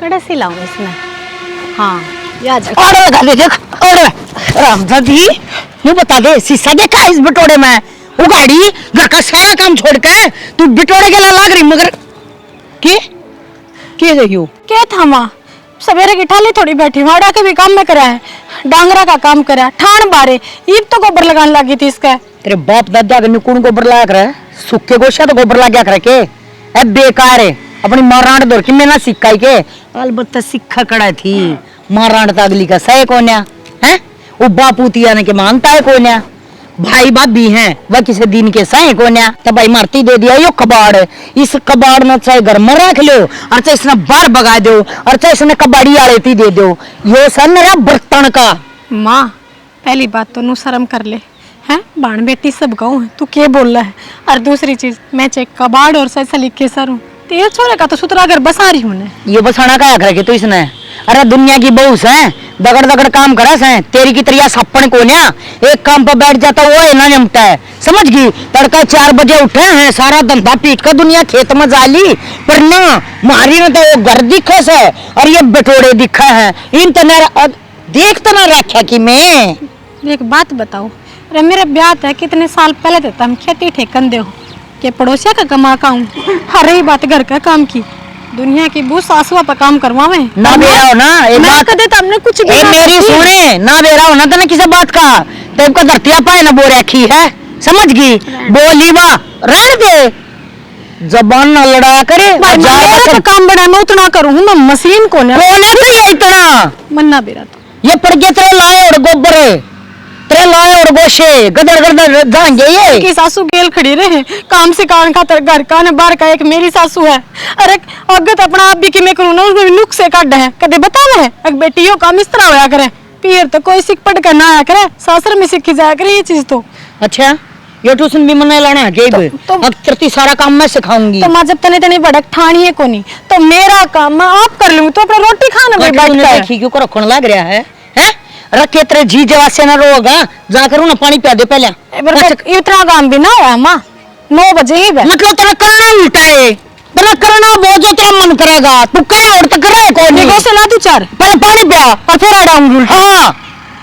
कड़े से लाऊं इसमें। हाँ या जा और लगा दे देख और रामदादी मुझे बता दे शीशा देखा इस बटोरे में वो गाड़ी घर का सारा काम छोड़ के तू बटोरे के लाग रही मगर के देखियो क्या था माँ सवेरे की ठाली थोड़ी बैठी वाड़ा के भी काम में करा है डांगरा का काम करा ठाण बारे ईब तो गोबर लगाने लगी थी इसका। तेरे बाप दादा के कौन गोबर लगा कर सूखे गोशा तो गोबर लगा कर के ए बेकार है अपनी मारांड दौर की मैं ना सिक्का के अलबत्ता सिक्का कड़ा थी मारांड तागली का सही कोन्या है वो बापूतिया ने के मानता है कोन्या भाई बाप भी हैं वह किसी दिन के सही कोन्या तो भाई मारती दे दिया यो कबाड़ इस कबाड़ में चाहे घर में रख लो और चाहे इसने बाहर भगा दो और चाहे इसने कबाड़ी आलेती दे दो यो सन मेरा बर्तन का। माँ पहली बात तो नू शर्म कर ले हैं बाण बेटी सब गाँव है तू क्या बोल रहा है और दूसरी चीज मैं चेक कबाड़ और सैसा लिखे सर हूँ तेरे छोरे का तो सुतरा घर बसा रही हूँ ये बसाना का रखे तो इसने अरे दुनिया की बहू है दगड़ दगड़ काम करस है तेरी की तरिया सप्पन को न्या एक काम पर बैठ जाता वो है ना निपटा है समझ गई तड़का 4 बजे उठे हैं सारा धंधा पीट कर दुनिया खेत में जाली पर ना मारी ना तो वो घर दिखा है और ये बटोरे दिखा है इन तो देख तो ना रखा कि मैं एक बात बताओ अरे मेरा ब्याह है कितने साल पहले देता हम खेती ठेकन दे के पड़ोसिया का कमा का हूँ हर ही बात घर का काम की दुनिया की बू सासुआ पर काम करवावे ना बेरा हो ना एक बात कदे तो हमने कुछ भी मेरी सुने ना बेरा हो ना तो ना किसी बात का तेरे को धरतिया पाए ना बो रखी है समझ गई बोली वाह रहने दे जबान ना लड़ा करे तो काम बड़ा मैं उतना करूँ मैं मशीन को इतना मन्ना बेरा तो ये पड़ गया तेरे लाए और गोबर तेरे लाए और गोशे गदर गदर जाएंगे ये की सासू गेल खड़ी रहे काम से कान खातर घर का ने बाहर का एक मेरी सासू है अरे अगत अपना आप भी कि मैं करूँ ना उसमें नुक से काट है कदे बतावे है एक बेटी यो काम इस तरह होया करे पीर तो कोई सीख पढ़ कर ना आया करे सासर में सीखी जाया करे ये चीज तो। अच्छा ये ट्यूशन भी मना लाना है अब तेरी सारा काम मैं सिखाऊंगी तो माँ जब तने तने भड़क ठाणी है कोनी तो मेरा काम मैं आप कर लूँ तो अपना रोटी खाना में बैठ कर क्यों रखने लग रहा है रखे तेरे जी जवा से ना रोगा जाकर ना पानी पिया दे पहले इतना काम भी ना होया माँ 9 बजे ही मतलब तेरा करना उल्टा है तेरा करना वो जो तेरा मन करेगा तू कहे और तो करे कौन नहीं से ला तू चार पहले पानी पिया और फिर आड़ाऊंगी हाँ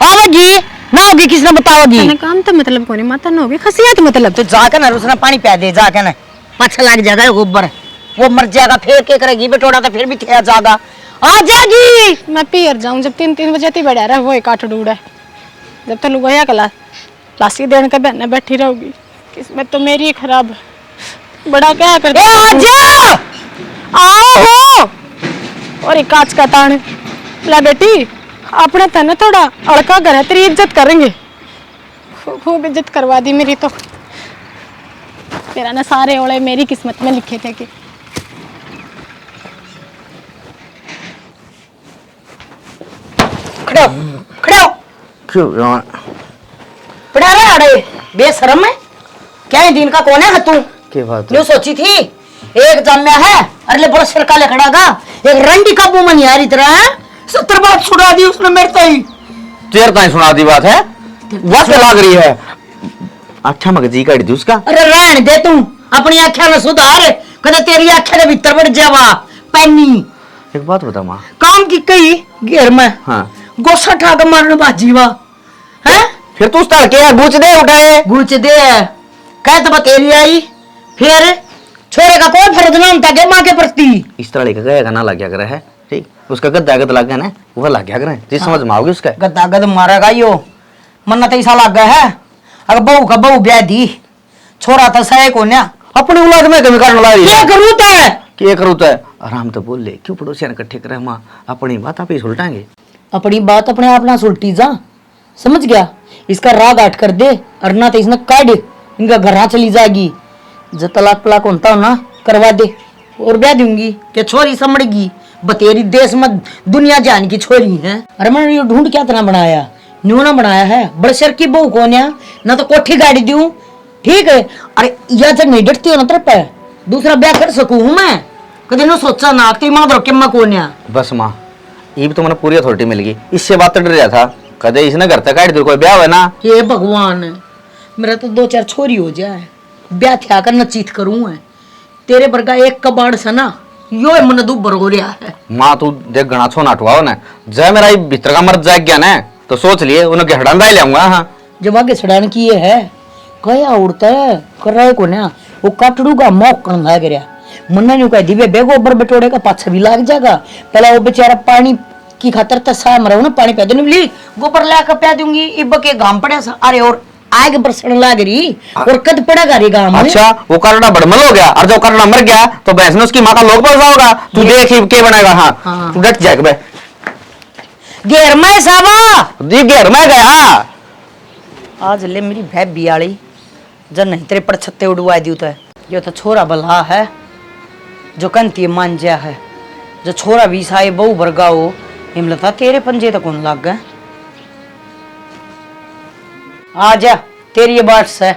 आवेगी ना होगी किसने बताओगी काम तो मतलब कोनी माता ना होगी खसियात मतलब तो जाकर ना उसने पानी पिया दे जाकर ना पाछा लग जाएगा गोबर वो मर जाएगा फिर क्या करेगी बेटोड़ा तो फिर भी थे जाएगा आ जाएगी मैं पियर जाऊं जब 3 बजे ती बढ़ा रहा वो काट डूड़ा जब तक लुगाया कला लासी देने का बहने बैठी रहूगी किस्मत तो मेरी खराब है बड़ा क्या कर आओ और एक कांच का तान ला बेटी अपने तने थोड़ा अड़का घर है तेरी इज्जत करेंगे खूब इज्जत करवा दी मेरी तो मेरा ना सारे ओले मेरी किस्मत में लिखे थे कि खड़ो क्यों पड़ा रहा अरे बेशरम है क्या है दिन का कौन है तू क्या बात जो सोची थी एक जम्या है अरे बड़ा सिर का खड़ा था एक रंडी का मुंह में नहीं आ रही तरह 70 बात सुना दी उसने मेरे तो ही तेरे ताई सुना दी बात है वक्त लग रही है अच्छा मगजी काट दी उसका अरे रहन दे तू अपनी आँखें में सुधार कदे तेरी आँखें के भीतर बढ़ जावा पैनी एक बात बता माँ काम की कई घेर में हाँ गोसा ठाक मारने बाजीवा है फिर तू उस के गुच दे उठाए गुच दे कह तो बतेरी आई फिर छोरे का कोई फर्ज ना होता के माँ के प्रति इस तरह का गएगा ना लग गया करे है ठीक उसका गद्दा गद लग गया ना वो लग गया करे जिस समझ में आओगे उसका गद्दा गद मारेगा यो मन्ना तो ऐसा लग गया है अगर बहू का बहू ब्याह दी छोरा तो सहे को ना अपनी औलाद में कमी करने लगी क्या करूँ है क्या करूँ तो आराम तो बोल ले क्यों पड़ोसिया ने इकट्ठे करे माँ अपनी बात आप ही सुलटाएंगे अपनी बात अपने आप ना सुलटी जा समझ गया इसका राग आट कर दे और ना तो इसने काट इनका घर चली जाएगी जो तलाक पलाक होता हो ना करवा दे और ब्याह दूंगी क्या छोरी समझगी बतेरी देश में दुनिया जान की छोरी है अरे मैंने ये ढूंढ क्या तरह बनाया न्यू ना बनाया है बड़े शर की बहू कौन है ना तो कोठी गाड़ी दूं ठीक है अरे यह जब नहीं डरती हो ना तरफ है दूसरा ब्याह कर सकूं हूं मैं कभी ना सोचा ना कि मां किम्मा कौन है बस माँ ये भी तो मैंने पूरी अथॉरिटी मिल गई इससे बात तो डर रहा था कदे इसने घर तक काट दो कोई ब्याह है ना ये भगवान मेरा तो 2-4 छोरी हो जाए ब्याह थिया कर न चीत करूं है तेरे पर का एक कबाड़ सा ना यो मन दुबर हो रहा है। माँ तू देख घना छो नाटुआ ने जय मेरा ये भीतर का मर्द जाग गया ना तो सोच लिए उन्हें घेड़ा ही लाऊंगा। हाँ जब आगे सड़ान की ये है कया उड़ता है कर रहा है को ना वो काटड़ू का मौक कर लाग रहा मन्ना न्यू कह दिवे बेगो ऊपर बटोड़े का पाछा भी लाग जाएगा। पहला वो बेचारा पानी की खातर तसा मरा ना पानी पै दूंगी गोबर ला कर प्या दूंगी इब के घाम पड़ा सा अरे और आग बरसने लाग रही और कद पड़ेगा रे गांव में। अच्छा वो करड़ा बड़मल हो गया और जब करड़ा मर गया तो भैंस ने उसकी माँ का लोग बरसा होगा। तू देख ही के बनाएगा। हाँ तू डट जाएगा बे घेर में साबा दी घेर में गया आज ले मेरी भै बियाली जब नहीं तेरे पर छत्ते उड़वा दी तो ये तो छोरा बला है जो कंती मान जा है जो छोरा भी साए बहु वर्गा हो हिमलता तेरे पंजे तक कौन लग गए आ जा तेरी ये बात से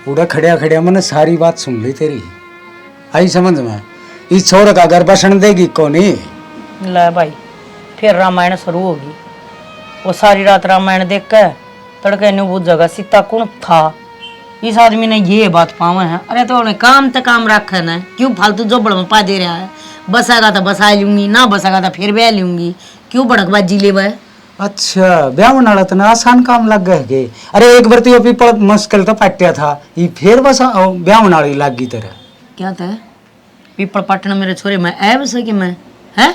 उड़ा खड़िया खड़िया मैंने सारी बात सुन ली तेरी आई समझ में इस छोरे का घर बसन देगी कौनी। ले भाई फिर रामायण शुरू होगी वो सारी रात रामायण देख के तड़के ने वो जगह सीता कौन था इस आदमी ने ये बात पावे है। अरे तो उन्हें काम तो काम रखा ना क्यों फालतू जोबड़ में पा दे रहा है। बसागा तो बसा लूंगी ना बसागा तो फिर ब्याह लूंगी क्यों भड़कबाजी ले वह। अच्छा ब्याह वाला तो ना आसान काम लग गए के। अरे एक बार तो पीपल मुश्किल तो पट्टिया था ये फिर बस ब्याह वाली लग गई तेरा क्या था पीपल पटना मेरे छोरे में ऐब से कि मैं है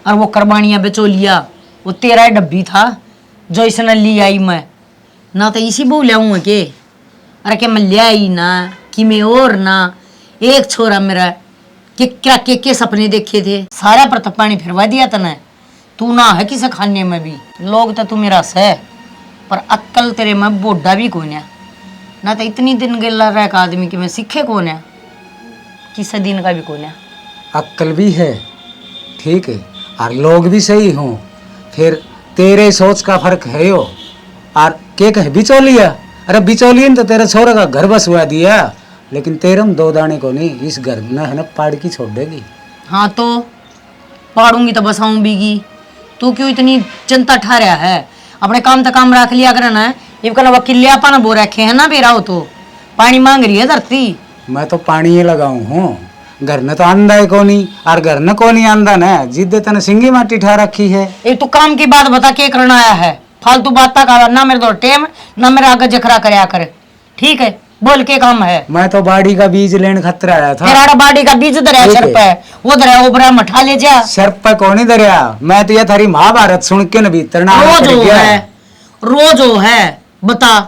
और वो करबानिया बेचोलिया वो तेरा डब्बी था जो इसने ली आई मैं ना तो इसी बहू ले आऊँ के अरे क्या मैं ले आई ना कि मैं और ना एक छोरा मेरा के सपने देखे थे सारा पर तो पानी फिरवा दिया तने तू ना है किसे खाने में भी लोग तो तू मेरा सह पर अक्कल तेरे में बोडा भी कौन है ना तो इतनी दिन गेला रह का आदमी कि मैं सीखे कौन है किस दिन का भी कौन है। अक्कल भी है ठीक है और लोग भी सही हों फिर तेरे सोच का फर्क है यो और के कहे बिचौलिया। अरे बिचौलिया ने तो तेरे छोरे का घर बसवा दिया लेकिन तेरे में दो दाने को नहीं इस घर में है ना पाड़ की छोड़ देगी। हाँ तो पाड़ूंगी तो बसाऊं बीगी तू क्यों इतनी चिंता ठा रहा है अपने काम तो काम रख लिया करना है ये कहना वकील पाना बो रखे है ना बेरा हो तो पानी मांग रही है धरती। मैं तो पानी ही लगाऊं हूँ घर ने तो आंदा है कोनी और घर ने कोनी आंदा ना जिद्दे तने सिंगी माटी ठा रखी है। एक तू काम की बात बता के करना आया है फालतू बात का ना मेरे दो टेम ना मेरा आगे जखरा करया करे ठीक है बोल के काम है। मैं तो बाड़ी का बीज लेने खतरा आया था। मेरा बाड़ी का बीज दरिया ठीक सर है। पे वो दरिया उबरा मठा ले जा सर पे कौन दरिया मैं तो ये थारी महाभारत सुन के न भीतर ना रोज हो है बता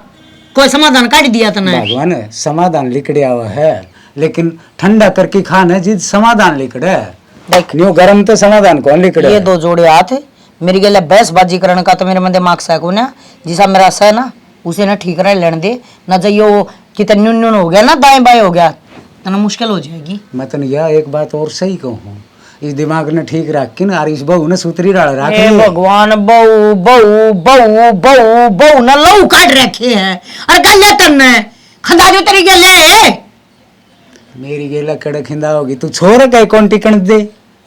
कोई समाधान काट दिया तने। भगवान समाधान लिखड़िया हुआ है लेकिन ठंडा करके खाना जिद समाधान लिखड़े देख न्यू गरम तो समाधान कौन लिखड़े। ये दो जोड़े हाथ मेरी गले बहसबाजी करने का तो मेरे मन दिमाग से को ना जिसा मेरा सह ना उसे ना ठीक रह लेने दे ना जाइयो कितना न्यून न्यून हो गया ना दाएं बाएं हो गया तो ना मुश्किल हो जाएगी। मैं तो यह एक बात और सही कहूँ इस दिमाग ने ठीक रख के ना और इस बहू ने सूतरी डाल रख हे भगवान बहू बहू बहू बहू बहू ना लहू काट रखे हैं अरे गले करना है खंदा जो तेरी गले मेरी गेला कड़े खिंदा होगी तू छोड़ के कौन टिकन दे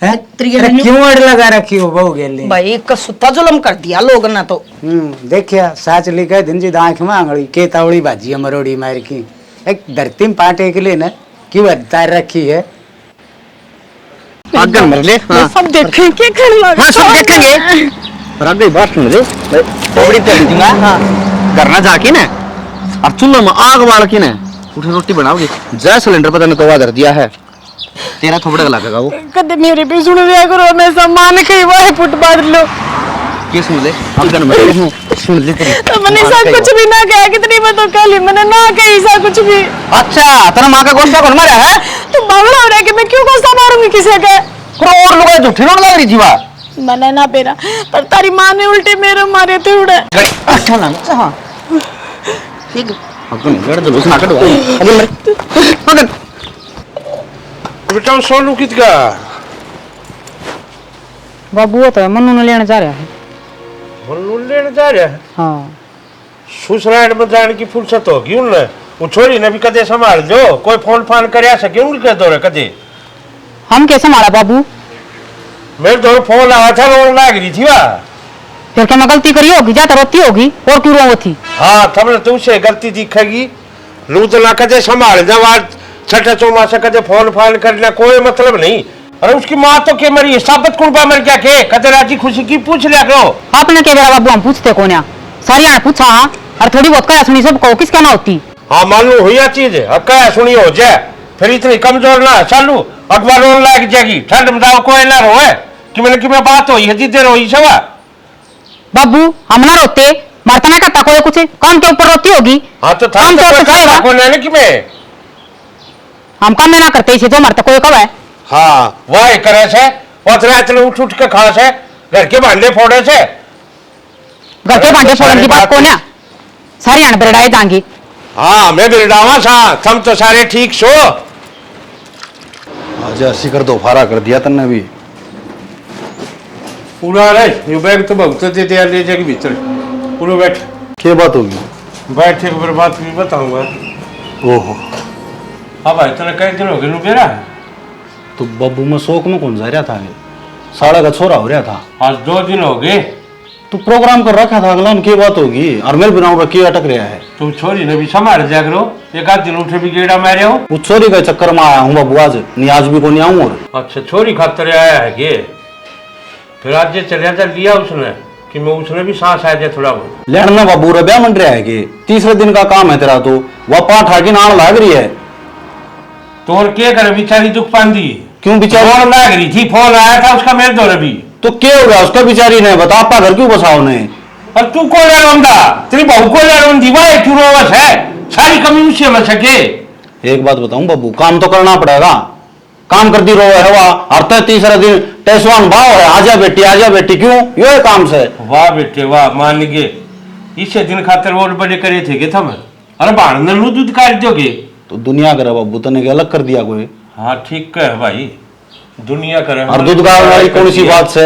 हैं तेरी अरे गेली- क्यों अड़ लगा रखी हो बहू गेली। भाई एक सुत्ता जुलम कर दिया लोग ना तो देखिया साच लिखा दिन जी आंख में आंगड़ी के तावड़ी भाजी मरोड़ी मार की एक धरती में पाटे के लिए ना क्यों तार रखी है। आगे मर ले। हाँ सब देखें क्या करने लगा। हाँ सब देखेंगे पर आगे बात सुन ले थोड़ी तेल दूंगा। हाँ करना जाके ना और चूल्हे में आग बाल के ना उठे रोटी बनाओगे जय सिलेंडर पता नहीं कवा धर दिया है तेरा थोपड़े का लगेगा वो कदे मेरे भी सुन लिया करो मैं सम्मान के वो है फुट बांध लो के सुन ले आगे मर ले सुन ले तेरी तो मैंने सब कुछ भी ना कहा कितनी बात तो कह ली मैंने ना कही सा कुछ भी। अच्छा तेरा माँ का गोश्ता कौन मारा है तो बावड़ा हो रहा है कि मैं क्यों गुस्सा मारूंगी किसी के करोड़ लोग झूठी नोट लग रही थी बात मैंने ना पेरा पर तारी माँ ने उल्टे मेरे मारे थे उड़े। अच्छा ना हाँ ठीक है अब तो नहीं गड़ जुलूस ना कटवा अरे मर बेटा सोनू कितका बाबू वो तो मनु ने लेने जा रहा है। मनु लेने जा रहा है हाँ ससुराल में जाने की फुर्सत होगी उनने वो छोरी ने भी कदे संभाल जो कोई फोन फान कर सके उनके दौरे कदे हम कैसे मारा बाबू मेरे दौरे फोन आया था रोड लाग रही थी वाह फिर क्या मैं गलती करी होगी जाता रोती होगी और क्यों रो थी। हाँ तब तुमसे गलती दिखेगी लू तो ना कदे संभाल जब आज छठे चौमासे कदे फोन फान करना कोई मतलब नहीं। अरे उसकी माँ तो के मरी साबत कुंबा मर गया के कदे राजी खुशी की पूछ लिया करो। आपने के बेरा बाबू हम पूछते कौन है सारी आने पूछा हाँ और थोड़ी बहुत कहा सुनी सब को किस क्या ना होती। हाँ मालूम हुई यह चीज अब क्या सुनी हो जाए फिर इतनी कमजोर ना चालू अखबार रोन लाग जाएगी ठंड में दाव कोई ना रोए कि मैं बात हुई है जितने रोई सवा। बाबू हम ना रोते मरता ना करता कोई कुछ काम के ऊपर रोती होगी। हाँ तो था हम तो खाएगा कौन है कि मैं हम काम में ना करते इसे जो मरता कोई कब है। हाँ वह करे से रात उठ उठ के खा से घर के भांडे फोड़े से घर के भांडे फोड़ने की बात कौन है सारी आने बेरड़ाए जाएंगी। हाँ मैं बिरडावा सा तुम तो सारे ठीक सो। आज ऐसी कर दो फारा कर दिया तन्ने भी पूरा रे ये बैग तो बहुत दे दिया ले जाके भीतर पूरा बैठ क्या बात होगी बैठे के बात भी बताऊंगा। ओहो अब भाई तेरे कई दिन हो गए बेरा तो बब्बू में शौक में कौन जा रहा था साड़ा का छोरा हो रहा था आज 2 दिन हो गए तू प्रोग्राम कर रखा था अगला की बात होगी और मेरे बिना की अटक रहा है। तुम छोरी ने भी संभाल जा करो एक आध दिन उठे भी गेड़ा मारे हो। उस छोरी के चक्कर में आया हूँ बाबू आज नहीं आज भी को नहीं आऊँ और अच्छा छोरी खातर आया है के फिर आज ये चलिया था लिया उसने कि मैं उसने भी सांस आया जाए थोड़ा बहुत लेना बाबू रे ब्याह मंड रहा है कि तीसरे दिन का काम है तेरा तो वह पाठ आके नाल लाग रही है तो और क्या करे बेचारी दुख पांदी क्यों बेचारी फोन लाग रही थी फोन आया था उसका मेरे दौरे भी तो क्या हो गया उसका बेचारी ने बता आपका घर क्यों बसाओ ने और तू को ले रोंदा तेरी बहू को ले रोंदी भाई क्यों रोवस है सारी कमी उससे में सके। एक बात बताऊं बाबू काम तो करना पड़ेगा काम करती रहो है वह हर तीसरा दिन टेसवान भाव है आजा बेटी क्यों यो काम से। वाह बेटे वाह मान गए इसे दिन खातर और बड़े करे थे के थम अरे बाहर न लू दूध काट दोगे तो दुनिया करे बाबू तने के अलग कर दिया कोई। हाँ ठीक है भाई दुनिया करे और दूध गाड़ने वाली कौन सी बात से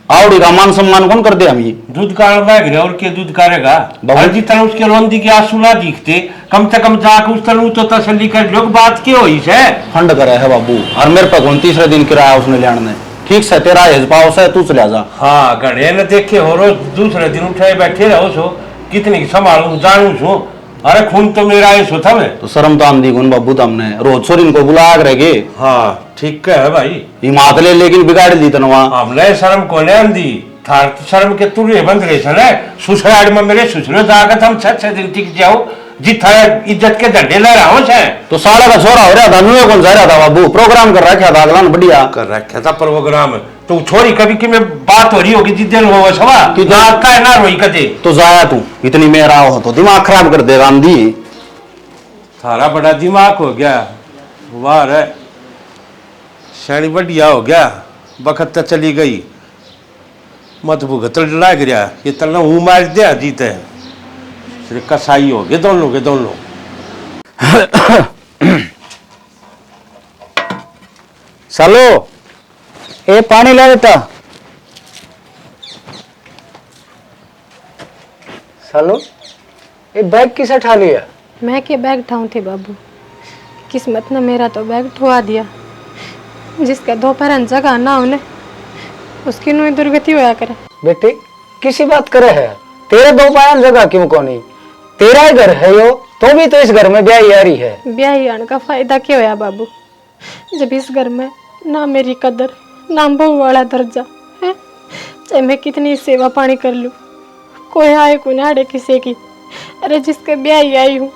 आवड़ी का मान सम्मान कौन कर दे हम ये दूध काढ़ बैग और के दूध काढ़ेगा हर जितना उसके रोंदी के आंसू ना दिखते कम से कम जाकर उस तरह तो तसल्ली कर लोग बात क्यों हुई से फंड करे है बाबू और मेरे पे कौन तीसरे दिन किराया उसने लेने ठीक से तेरा हेज पाव से तू चले जा। हाँ गढ़े न देखे हो रोज दूसरे दिन उठाए बैठे रहो सो कितनी संभालू जानू छो अरे खून तो मेरा है सो था मैं तो शर्म तो आमदी गुन बाबू तुमने रोज छोरी को बुला रहेगी। हाँ ठीक है भाई हिमात ले लेकिन बिगाड़ दी तनवा हमने शर्म को ने आंदी थार शर्म के तुरे बंद रहे सने ससुराल में मेरे ससुर जाकर हम 6 दिन टिक जाओ जिथा इज्जत के झंडे ले रहा हूं से तो साला का छोरा हो रहा था नुए कौन जा रहा था बाबू प्रोग्राम कर रखा था अगला बढ़िया कर रखा था प्रोग्राम तो छोरी कभी कि में बात हो रही होगी जिद्दे हो सवा कि जात का ना रोई कदे तो जाया तू इतनी मेरा हो तो दिमाग खराब कर दे रामदी थारा बड़ा दिमाग हो गया वाह रे शानी बढ़िया हो गया बखत तो चली गई मत भुगत लाग गया ये तलना हूं मार दिया जीते फिर कसाई हो गए दोनों के दोनों। चलो ए पानी ला देता चलो ये बैग किसे उठा लिया। मैं के बैग उठाऊं थी बाबू किस्मत ने मेरा तो बैग उठवा दिया जिसका दोपहर जगह ना होने उसकी नु दुर्गति होया करे। बेटी किसी बात करे है तेरे दो पायन जगह क्यों कोनी तेरा ही घर है यो तो भी तो इस घर में ब्याही आ रही है। ब्याही आने का फायदा क्या होया बाबू जब इस घर में ना मेरी कदर ना बहू वाला दर्जा है चाहे मैं कितनी सेवा पानी कर लूं कोई आए कोई ना आड़े किसी की। अरे जिसके ब्याही आई हूँ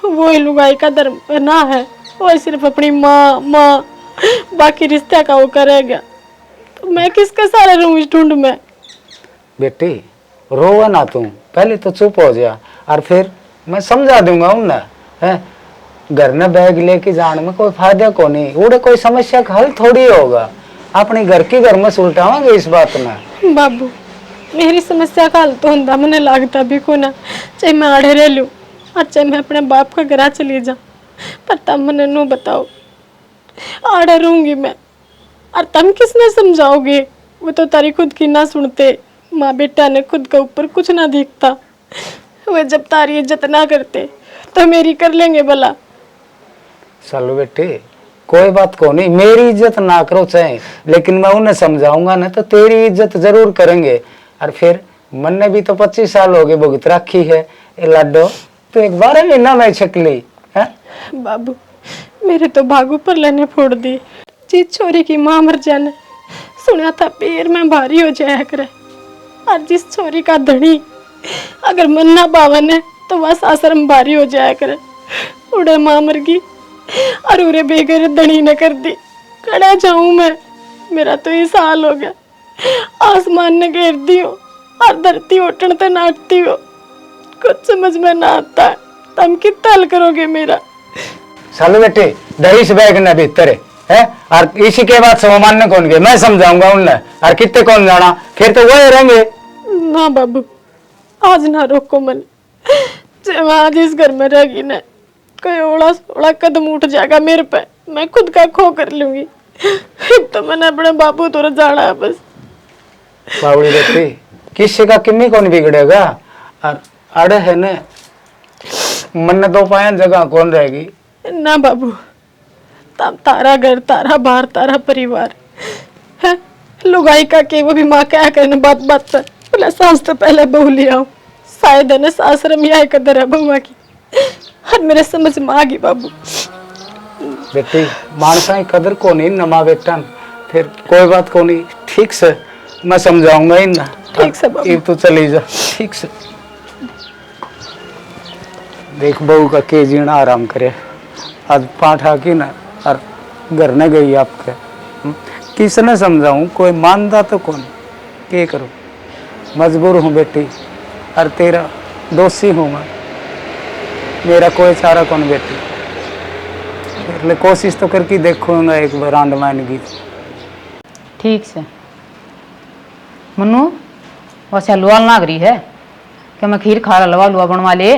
वो ही लुगाई कदर ना है वो सिर्फ अपनी माँ बाकी रिश्ते का वो करेगा तो मैं किसके सारे रहूं इस ढूंढ में। बेटी रोवा ना तू पहले तो चुप हो जा और फिर मैं समझा दूंगा उन्हें है घर में बैग लेके जाने में कोई फायदा को नहीं उड़े कोई समस्या का हल थोड़ी होगा अपने घर की घर में सुलटावांगे इस बात में। बाबू मेरी समस्या का हल तो होता मैंने लागता भी को ना चाहे मैं आड़े रह लूँ और चाहे मैं अपने बाप का घर चली जा पर तब मैंने नो बताओ आड़े रहूंगी मैं और तुम किसने समझाओगे वो तो तारी खुद की ना सुनते माँ बेटा ने खुद के ऊपर कुछ ना दिखता वो जब तारी इज्जत ना करते तो मेरी कर लेंगे भला। चलो बेटे कोई बात को नहीं मेरी इज्जत ना करो चाहे लेकिन मैं उन्हें समझाऊंगा ना तो तेरी इज्जत जरूर करेंगे। और फिर मन ने भी तो 25 साल हो गए भुगत रखी है ये लाडो तो एक बार महीना में छकली है। बाबू मेरे तो भागू पर लेने फोड़ दी। जिस छोरी की माँ मर जाने सुना था पैर में भारी हो जाया करे, और जिस छोरी का धनी अगर मन ना पावन है तो वह सासर में भारी हो जाया करे। उड़े माँ मर गई और उरे बेगर धनी ने कर दी। कड़ा जाऊं मैं, मेरा तो ये हाल हो गया। आसमान ने घेर दी हो और धरती उठन ते नाटती हो, कुछ समझ में ना आता। तुम कितना हल करोगे मेरा? चलो बेटे दही से बैगना भीतर है और इसी के बाद सामान्य कौन गए मैं समझाऊंगा उनने और कितने कौन जाना फिर तो वही रहेंगे। ना बाबू, आज ना रोको मन। जब आज इस घर में रहेगी ना, कोई ओड़ा सोड़ा कदम उठ जाएगा मेरे पे, मैं खुद का खो कर लूंगी। तो मैंने अपने बाबू तो जाना है बस। बावड़ी बेटी किसी का किन्नी कौन बिगड़ेगा और अड़े है न मन दो पाया जगह कौन रहेगी। ना बाबू, तब तारा घर, तारा बार, तारा परिवार है। लुगाई का के वो भी माँ क्या करने बात बात पर बोला सास तो पहले बहू ले आओ। शायद है ना सासरम यह कदर है बहुआ की, और मेरे समझ में आ गई बाबू। बेटी मानसा की कदर को नहीं नमा बेटा फिर कोई बात को नहीं ठीक से मैं समझाऊंगा इन ना। ठीक से बाबू। तो चली जा ठीक से। देख बहू का के जीना आराम करे आज पाठा की ना और घर न गई आपके किसने समझाऊं कोई मानता तो कौन के करूं मजबूर हूँ बेटी और तेरा दोषी हूँ मैं मेरा कोई चारा कौन बेटी इसलिए कोशिश तो करके देखूंगा एक बार अंडमान की। ठीक से मनु वैसे हलवा लाग रही है कि मैं खीर खा हलवा हलवा बनवा ले।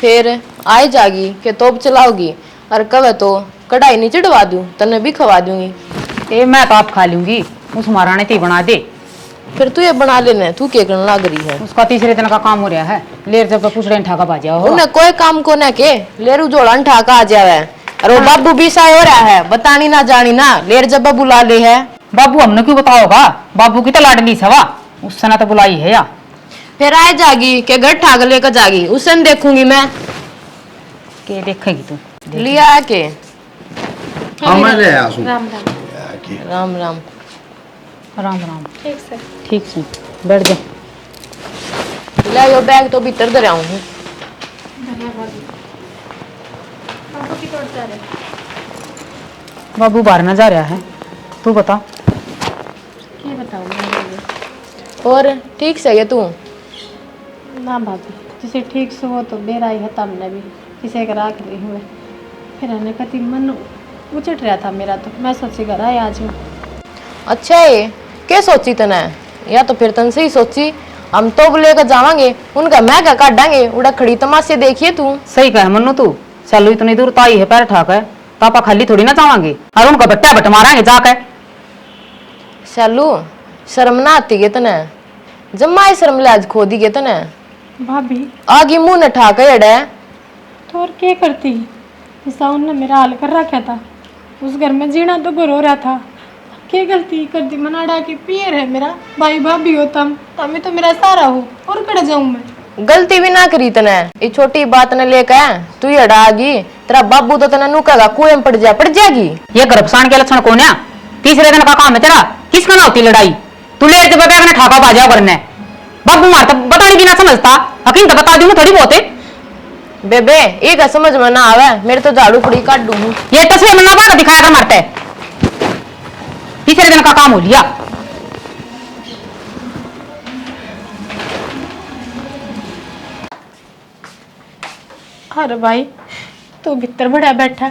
फिर आए जागी कि तोप चलाओगी और कब तो कढ़ाई नहीं चढ़वा दूं तने भी खवा दूंगी। ए मैं तो आप खा लूंगी, उस महारानी ती बना दे। फिर तू ये बना लेने, तू क्या करने लग रही है? उसका तीसरे दिन का काम हो रहा है। लेर जब पूछ रहे ठाका बाजा हो उन्हें कोई काम को न के लेरू जोड़न ठाका आ जावे और वो बाबू भी साय हो रहा है बतानी ना जानी ना लेर जब बुला ले है। बाबू हमने क्यों बताओगा, बाबू की तो लाडली सवा उस समय तो बुलाई है या। फिर आए जागी के घर ठाक लेकर जागी उस दिन देखूंगी मैं के देखेगी तू लिया है के। हाँ मैं ले आया हूँ। राम राम। राम राम। ठीक से बैठ जा। ले यो बैग तो भीतर दे आऊं हूँ। बाबू बाहर न जा रहा है, तू बता। और ठीक से है तू? ना भाभी, जिसे ठीक से हो तो बेराई है तब ने भी किसे का राख रही हूँ। फिर आने का मन उचट रहा था मेरा, तो मैं सोची घर आए आज हूँ। अच्छा है क्या सोची तने? या तो फिर तन से ही सोची हम तो लेकर जावांगे उनका मैं क्या काटांगे उड़ा खड़ी तमाशे देखिए तू। सही कहे मन्नू तू, चलो इतनी दूर तो आई है पैर ठाक है तो आपा खाली थोड़ी ना जावांगे और उनका बट्टा बट मारांगे जाकर। शालू शर्म ना आती है तने? जम्मा शर्म लाज खो दी है तने? भाभी आगे मुंह न ठाक अड़े तो और क्या करती, ऐसा उनने मेरा हाल कर रखा था। उस घर में जीना तो गुर हो रहा था। क्या गलती कर दी, मनाड़ा की पियर है मेरा भाई भाभी हो तम तो मेरा सारा हो और कड़ जाऊं मैं। गलती भी ना करी तने, ये छोटी बात न लेकर तू अड़ा आगी तेरा बाबू तो तने नुकेगा कुएं में पड़ जाएगी। ये गर्भसान के लक्षण कौन है? तीसरे दिन का काम है तेरा, किसका ना होती लड़ाई? तू ले जब बैग ठाका बाजा करने बाबू मार तब बताने भी ना समझता, हकीम तो बता दूं थोड़ी बहुत है। बेबे एक समझ में ना आवे मेरे तो झाड़ू पड़ी काट दूं। ये तस्वीर में ना दिखाया कर मारते तीसरे दिन का काम हो लिया। अरे भाई तू भीतर बड़ा बैठा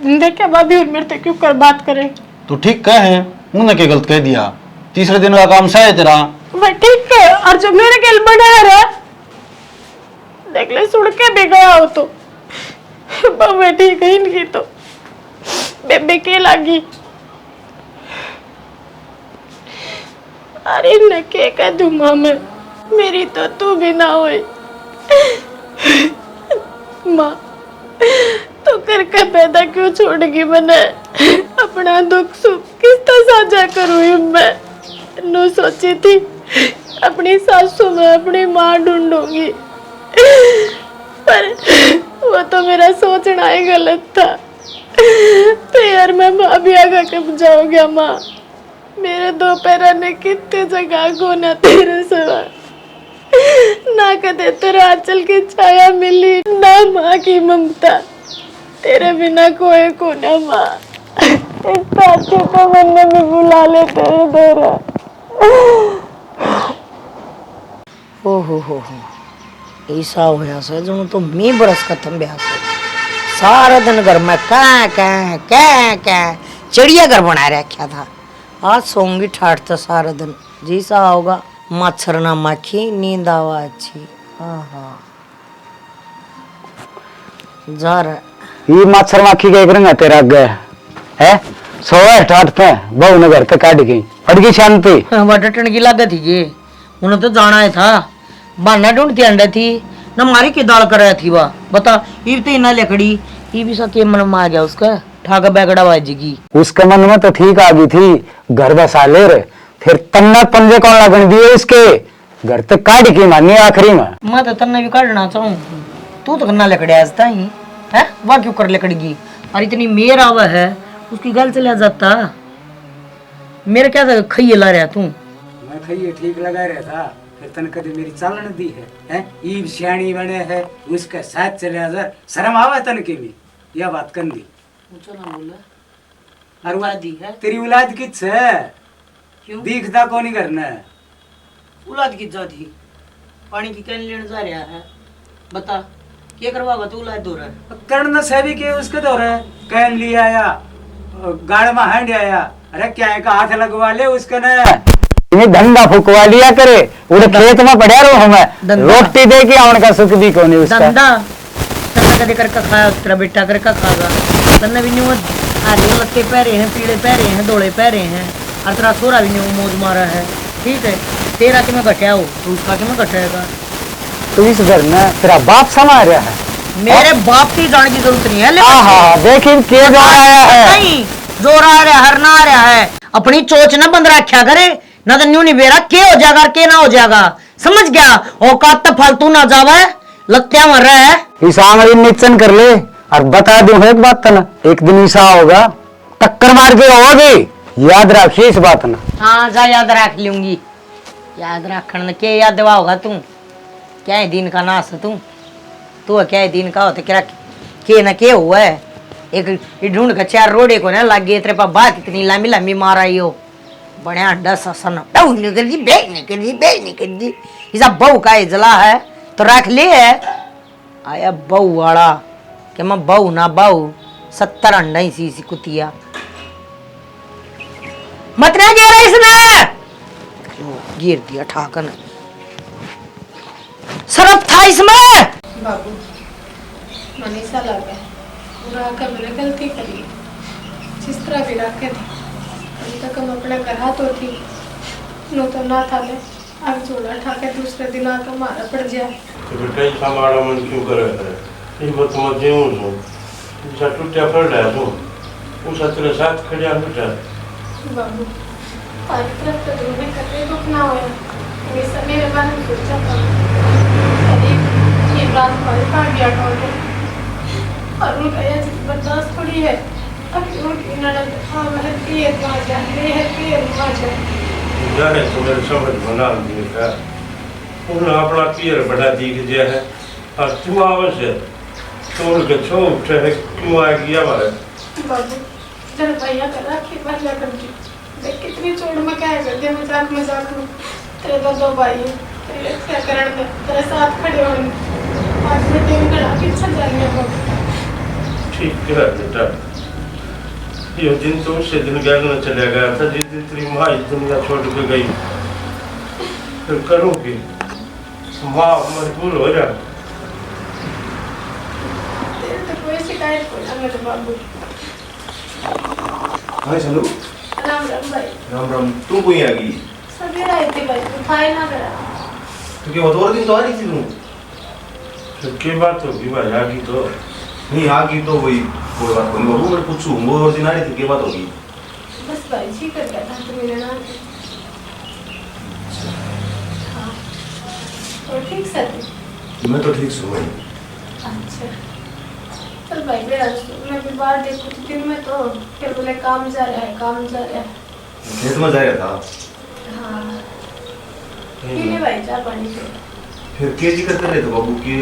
देखे भाभी और मेरे तो क्यों कर बात करे। तू ठीक कह है, उन्होंने क्या गलत कह दिया? तीसरे दिन का काम सही है तेरा। वह ठीक है, और जो मेरे गल बना है देख ले सुड़ के भी गया हो तो बउए ठीक है इनकी तो बेबे के लागी। अरे न के कह दूं मां मैं, मेरी तो तू भी ना होए माँ। तो करके पैदा क्यों छोड़गी मैंने? अपना दुख सुख किस तरह साझा करूँ मैं? नो सोची थी अपनी सासू में अपनी माँ ढूंढूंगी, पर वो तो मेरा सोचना ही गलत था। तो यार मैं भाभी आगा कब जाऊंगा माँ? मेरे दो पैरा ने कितने जगह गोना तेरे सिवा, ना कदे तेरा आंचल की छाया मिली, ना माँ की ममता, तेरे बिना कोई को ना माँ। इस बात से तो मन में भी बुला ले तेरे दोरा। हो ऐसा होया से जो तो मैं बरस खत्म ब्याह से सारा दिन घर में क्या चिड़िया घर बना रखा था। आज सोंगी ठाट था सारा दिन, जैसा होगा मच्छर ना माखी नींद आवा अच्छी। हाँ जा रहा ये मच्छर माखी क्या करेंगे तेरा अगे है? सोए ठाट पे बहू ने घर पे काट गई अड़गी शांति वटन की लागत थी ये, उन्हें तो जाना है था, बहाना ढूंढती अंडा थी ना मारी की दाल कराया थी वह बता। ये तो इना लकड़ी ये भी सा के मन में आ गया उसका ठाका बैगड़ा बाजेगी। उसके मन में तो ठीक आ गई थी घर बसा ले रे, फिर तन्ना पंजे कौन लगन दिए इसके घर तक काट की मानी आखिरी में। मैं तो तन्ने भी काटना चाहूँ, तू तो करना लकड़िया ही है वह क्यों कर लकड़गी? और इतनी मेर आवा है उसकी गल चला जाता। मेरे क्या था खइए ला रहा तू? मैं खइए ठीक लगा रहा था, फिर तन कभी मेरी चालन दी है ईब सियाणी बने है उसके साथ चले जा शर्म आवा तन के भी यह बात कर दी। तेरी औलाद किच है क्यों? दिखता को नहीं करना है। औलाद की जाती पानी की कैन लेने जा रहा है, बता क्या करवागा तू? औलाद दो रहा है कर्ण से भी के उसके दो रहे कैन लिया आया गाड़ में हैंड आया, अरे क्या है का हाथ लगवा ले उसके ने धंधा फुकवा लिया करे उड़े खेत में पड़ा रहो हमें रोटी दे के आवन का सुख भी कोनी उसका धंधा तन्ना कदे करके खाया तेरा बेटा करके खागा। तन्ना भी नहीं आगे लत्ते पैरे हैं, पीले पैरे हैं, धोले पैरे हैं, और तेरा छोरा भी नहीं मौज मारा है। ठीक है तेरा कि मैं घटाया हो तो उसका कि मैं घटाएगा। तो इस घर में तेरा बाप समा रहा है? मेरे बाप की जाने की जरूरत नहीं है। हाँ देखिए के जो आया है नहीं जोर आ रहा है, हर ना आ रहा है, अपनी चोच ना बंद रखा करे ना तो न्यू नहीं बेरा के हो जाएगा और के ना हो जाएगा, समझ गया? औकात तो फालतू ना जावे लत्या मर रहा है। इस आंगली निचन कर ले और बता दूं एक बात ना, एक दिन ऐसा होगा टक्कर मार के होगी, याद रखिए इस बात ना। हाँ जा याद रख लूंगी, याद रखने के याद देवा होगा तू क्या है दिन का नाश है तू क्या है दिन का होता क्या के ना के हुआ है। एक ढूंढ के चार रोडे को ना लग गए तेरे पास बात इतनी लंबी लंबी मार आई हो बड़े अंडा सन निकल जी बे निकल जी इसा बहू का जला है तो रख ले है। आया बहू वाला कि मैं बहू ना बहू 70 अंडा ही सी कुतिया मत ना गिरा इसने गिर दिया ठाकन सरफ था इसमें। बाबू मनीषा लगा पूरा का मैंने गलती करी, जिस तरह भी रखे थे अभी तक हम अपने घर हाथ होती नो तो ना था ले अब जोड़ा ठाके दूसरे दिन आकर मारा पड़ जाए। तो बेटा इतना मारा मन क्यों कर रहा है? ये मत मत जीऊं नो जैसा टूटा पड़ रहा है तो उस तेरे साथ खड़ा बेटा। बाबू हर तरफ तो दोनों कतरे दुख ना होया, ये सब मेरे बारे में सोचा था अरे ये बात हमारे पास गया टोटे और उनका यह बर्दाश्त थोड़ी है। अब उनकी ननद हमारे पीर वहाँ जाए है पीर वहाँ जाए जाने तो मेरे समझ बना दिए का उन्हें अपना पीर बड़ा दिख गया है और तू आवश्य तोड़ के छोट है क्यों आ गया हमारे बाबू जरा भैया कर रखी भैया कर दी देख कितनी चोट में क्या कर दिया मजाक मजाक में तेरे दो भाई तेरे क्या करण में तेरे साथ खड़े होंगे आज मैं तेरे गला पीछे जाएंगे बाबू। ठीक है बेटा ये दिन तो उससे दिन गया ना चला गया था जिस दिन तेरी माँ इस दुनिया छोड़ के गई फिर करूँगी माँ मजबूर हो जा। तेरे तो कोई शिकायत को ना मेरे बाबू। हाय चलो राम राम भाई। राम राम तू कोई आ गई? सवेरा आई थी भाई तू खाए ना करा तो क्या और दिन तो आ रही थी तू? फिर क्या बात होगी भाई आगे तो नहीं आ गई तो वही कोई बात नहीं बाबू मैं पूछूं वो और दिन आ रही थी क्या बात होगी? बस भाई जी कर गया था तो मिलना हाँ और ठीक सर मैं तो ठीक सुन अच्छा पर भाई मेरा मैं भी बाहर देखूं तो दिन में तो फिर बोले काम जा रहा है, काम जा रहा है। खेत में जा रहा था। हाँ पीने भाई चाय पानी से। फिर केजी करते रहे तो बाबू की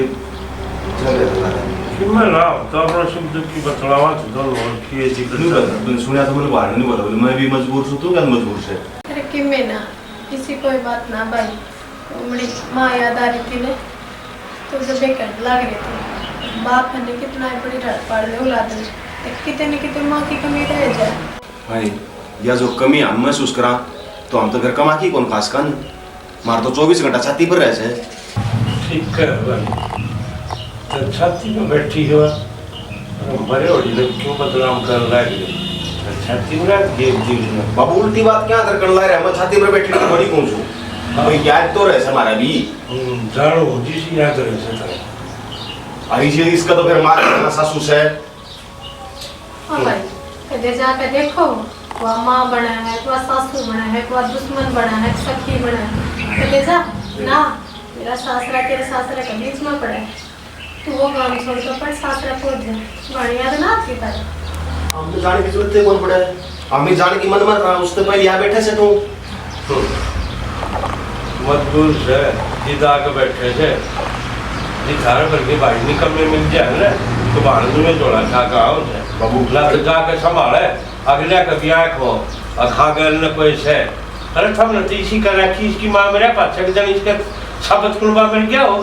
चल रहा था कि मैं ना तो अपना शब्द की बतलावा तो दो और किए जी नहीं पता मैंने सुना तो मैंने बाहर नहीं बोला बोले मैं भी मजबूर हूँ, तू क्या मजबूर से? अरे कि मैं ना किसी कोई बात ना भाई, मेरी माँ याद आ रही थी ना तो जब बेकार लग रहे थे। बाप ने कितना बड़ी रात पाड़ ले औलाद ने, कितने न कितने माँ की कमी रह जाए। भाई या जो कमी हम महसूस करा तो हम तो घर कमा की कौन खास कान मार तो 24 घंटा छाती पर रहे से। ठीक है भाई तो छाती में बैठी हो बड़े हो जी क्यों बदनाम कर रहा है छाती में गेम दिल बाबू उल्टी बात क्या कर ला रहे मैं छाती पर बैठी तो बड़ी कौन छू कोई याद तो रहे हमारा भी जानो जिसी याद रहे से था आई जी इसका तो फिर मार सासू से। हाँ भाई कदे जाकर देखो वह माँ बना है, वह सासू बना है, वह दुश्मन बना है, सखी बना है। कदे जा ना मेरा सासरा तेरे सासरा के बीच में पड़ा है, तू वो काम छोड़ कर पर सासरा पहुंच जा गाड़ी याद ना आती पर। हम तो जाने की जरूरत है कौन पड़ा है हम भी जाने की मन मर रहा उससे पहले यहाँ बैठे से तू मजबूर से जिदा के बैठे से जिधार करके भाई निकलने मिल जाए ना तो बाहर में जोड़ा खा का आओ बाबू लग जाके संभाले अगले कभी आँख हो खा गल न कोई से अरे थम न तीसी कर रखी इसकी माँ मेरे पास एक जन इसके सबत कुलबा मिल गया हो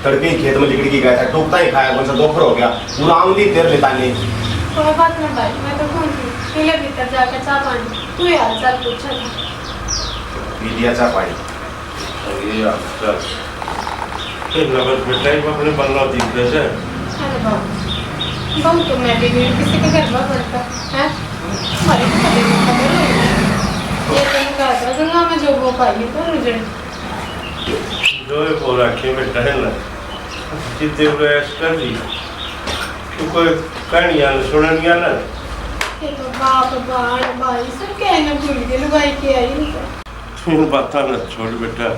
तड़के खेत में लिकड़ के गया था टोकता ही खाया कौन सा दोपहर हो गया पूरा आंगली तेर लेता नहीं। कोई बात ना भाई मैं तो कौन थी पहले भीतर जाकर चाय पानी तू ही हाल चाल पूछा था। पी लिया चाय पानी अरे अच्छा फिर नगद मिठाई में अपने बल्ला दिख रहे से अरे बाबू बहु तो मैं भी गई किसी के घर में पड़ता है हमारे को कभी नहीं खबर नहीं ये तो कहा था गंगा में जो वो पाई तो रुझे जो है वो रखे में टहल जितने प्रयास कर दी तो कोई कहानियाँ सुनिया ना ये तो बाप बाण भाई सब कहने भूल गए भाई के आई नहीं तुम बाता न छोड़ बेटा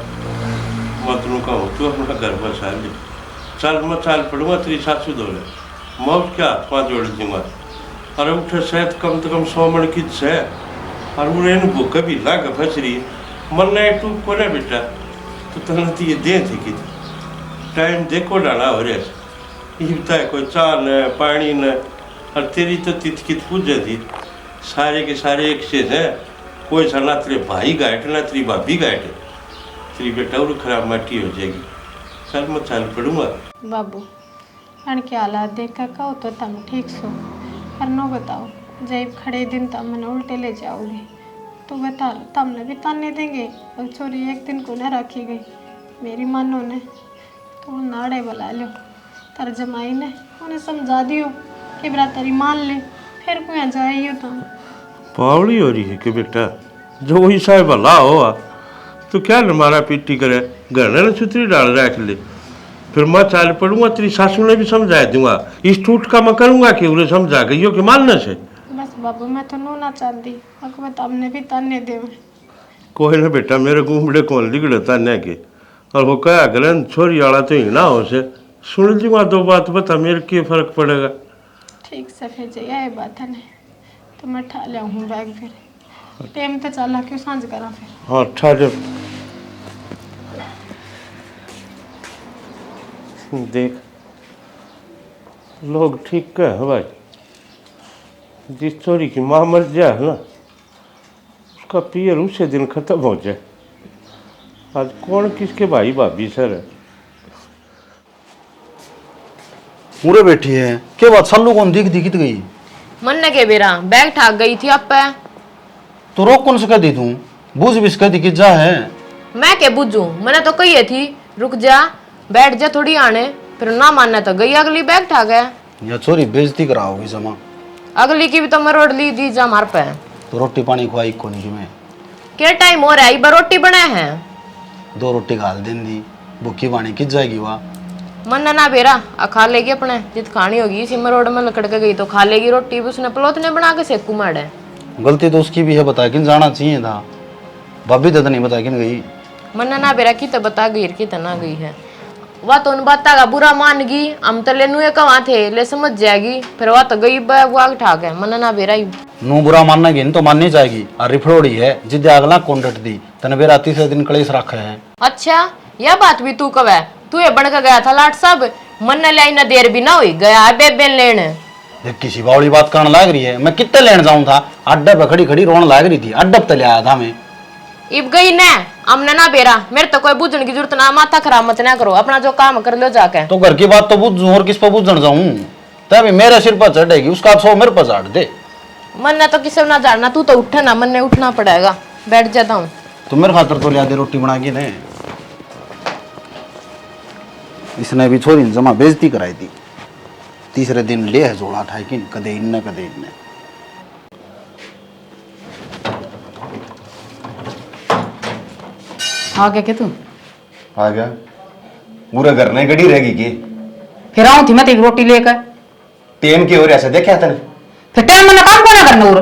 मत नु कहो तू अपना घर बसा ले चल मैं चाल पड़ूंगा तेरी सासू दौड़े मौत क्या हाथ जोड़ दूंगा अरे उठे शायद कम से कम 100 मन की है और उन्हें भूख भी लाग फसरी मन नहीं टू को ना बेटा तो तन ये दे थी कि टाइम देखो डाला हो रे ये बताए कोई चाय न पानी न और तेरी तो तिथ कित पूजा थी सारे के सारे एक से है कोई सा ना तेरे भाई गायट ना तेरी भाभी गायट तेरी बेटा और खराब माटी हो जाएगी चल मैं चाल पड़ूंगा बाबू अन के हालात देख कर कहो तो तुम ठीक सो पर नो बताओ जब खड़े दिन तब मैंने उल्टे ले जाओगे तो बता तुमने भी ताने देंगे और छोरी एक दिन को न रखी गई मेरी मानो ने तो नाड़े बुला लो तर जमाई ने उन्हें समझा दियो कि बरा तेरी मान ले फिर को यहाँ जाइयो तुम पावड़ी हो रही है कि बेटा जो वही साहब भला हो तो क्या न मारा पीटी करे घर ने छुतरी डाल रख ले फिर मैं चाल पड़ूंगा तेरी सासू ने भी समझा दूंगा इस टूट का मैं करूंगा कि उन्हें समझा गई हो कि मानने से बस बाबू मैं तो नोना चाहती अगर तुमने भी ताने दे कोई ना बेटा मेरे घूमड़े कौन लिगड़े ताने के और वो कहा गलन छोरी वाला तो ही ना हो से सुन लूंगा 2 बात बता मेरे क्या फर्क पड़ेगा ठीक से फिर जाइए बात है नहीं तो मैं ठा लिया हूँ बैग फिर टाइम तो चला क्यों सांझ करा फिर हाँ ठहर देख लोग ठीक कह भाई जिस चोरी की माँ मर जाए ना उसका पियर उसे दिन खत्म हो जाए आज कौन किसके भाई भाभी सर है पूरे बैठी है क्या बात सालू कौन दिख दिखित गई मन ने के बेरा बैग ठाक गई थी अब पे तो रोक कौन से कह दी तू बूझ भी इसका दिखित जा है मैं क्या बुझू मैंने तो कही थी रुक जा बैठ जा थोड़ी आने फिर ना मानना तो गई अगली बैग ठाक है या छोरी बेइज्जती कराओगी जमा अगली की भी तो मैं रोड ली दी जा मार पे तो रोटी पानी खुआई को नहीं मैं क्या टाइम हो रहा है एक रोटी बनाए हैं 2 रोटी घाल दिन दी भूखी पानी किस जाएगी वहाँ मन ना बेरा खा लेगी अपने जित खानी होगी सिमर रोड में लकड़ के गई तो खा लेगी रोटी भी उसने पलोत ने बना के सेकू मारे गलती तो उसकी भी है बता किन जाना चाहिए था भाभी तो नहीं बता किन गई मन ना बेरा की तो बता गई की तो ना गई है वह तो उन बाता का बुरा मान गई, हम तो ले नुए कवा थे ले समझ जाएगी, फिर वह तो गई बुआ ठाक है मन ना बेरा ही। नू बुरा मानना गिन तो माननी जाएगी। और रिफड़ोड़ी है जिद्दे अगला कॉन्ट्रैक्ट दी तने बेरा तीसरे दिन कलेश रखे हैं। अच्छा यह बात भी तू कवे, तू ये बढ़ के गया था लाट साहब, मन न लाई ना देर भी ना हुई गया है बेबेन लेने। ये किसी बावली बात करने लाग रही है। मैं कितने लेने जाऊं था, अड्डा पे खड़ी खड़ी रोने लाग रही थी, अड्डा पे ले आया था मैं। इब गई न हमने ना बेरा, मेरे तो कोई बुझने की जरूरत ना, माथा खराब मत ना करो, अपना जो काम कर लो जाके। तो घर की बात तो बुझ और किस पर बुझन जाऊं, तभी मेरे सिर पर चढ़ेगी, उसका 100 मेरे पर झाड़ दे। मन ने तो किसी ना जानना, तू तो उठे ना, मन ने उठना पड़ेगा, बैठ जाता हूँ। तुम मेरे खातर तो लिया दे रोटी बना के ने। इसने भी छोरी ने जमा बेइज्जती कराई थी। तीसरे दिन ले है जोड़ा ठाई कि कदे इन्ने कदे इन्ने। आ गया क्या तू? आ गया पूरा घर ने गड़ी रहेगी की फिर आऊं थी मैं तेरी रोटी लेकर। टेम की ओर ऐसे देखा तने फिर टाइम में काम कौन करना और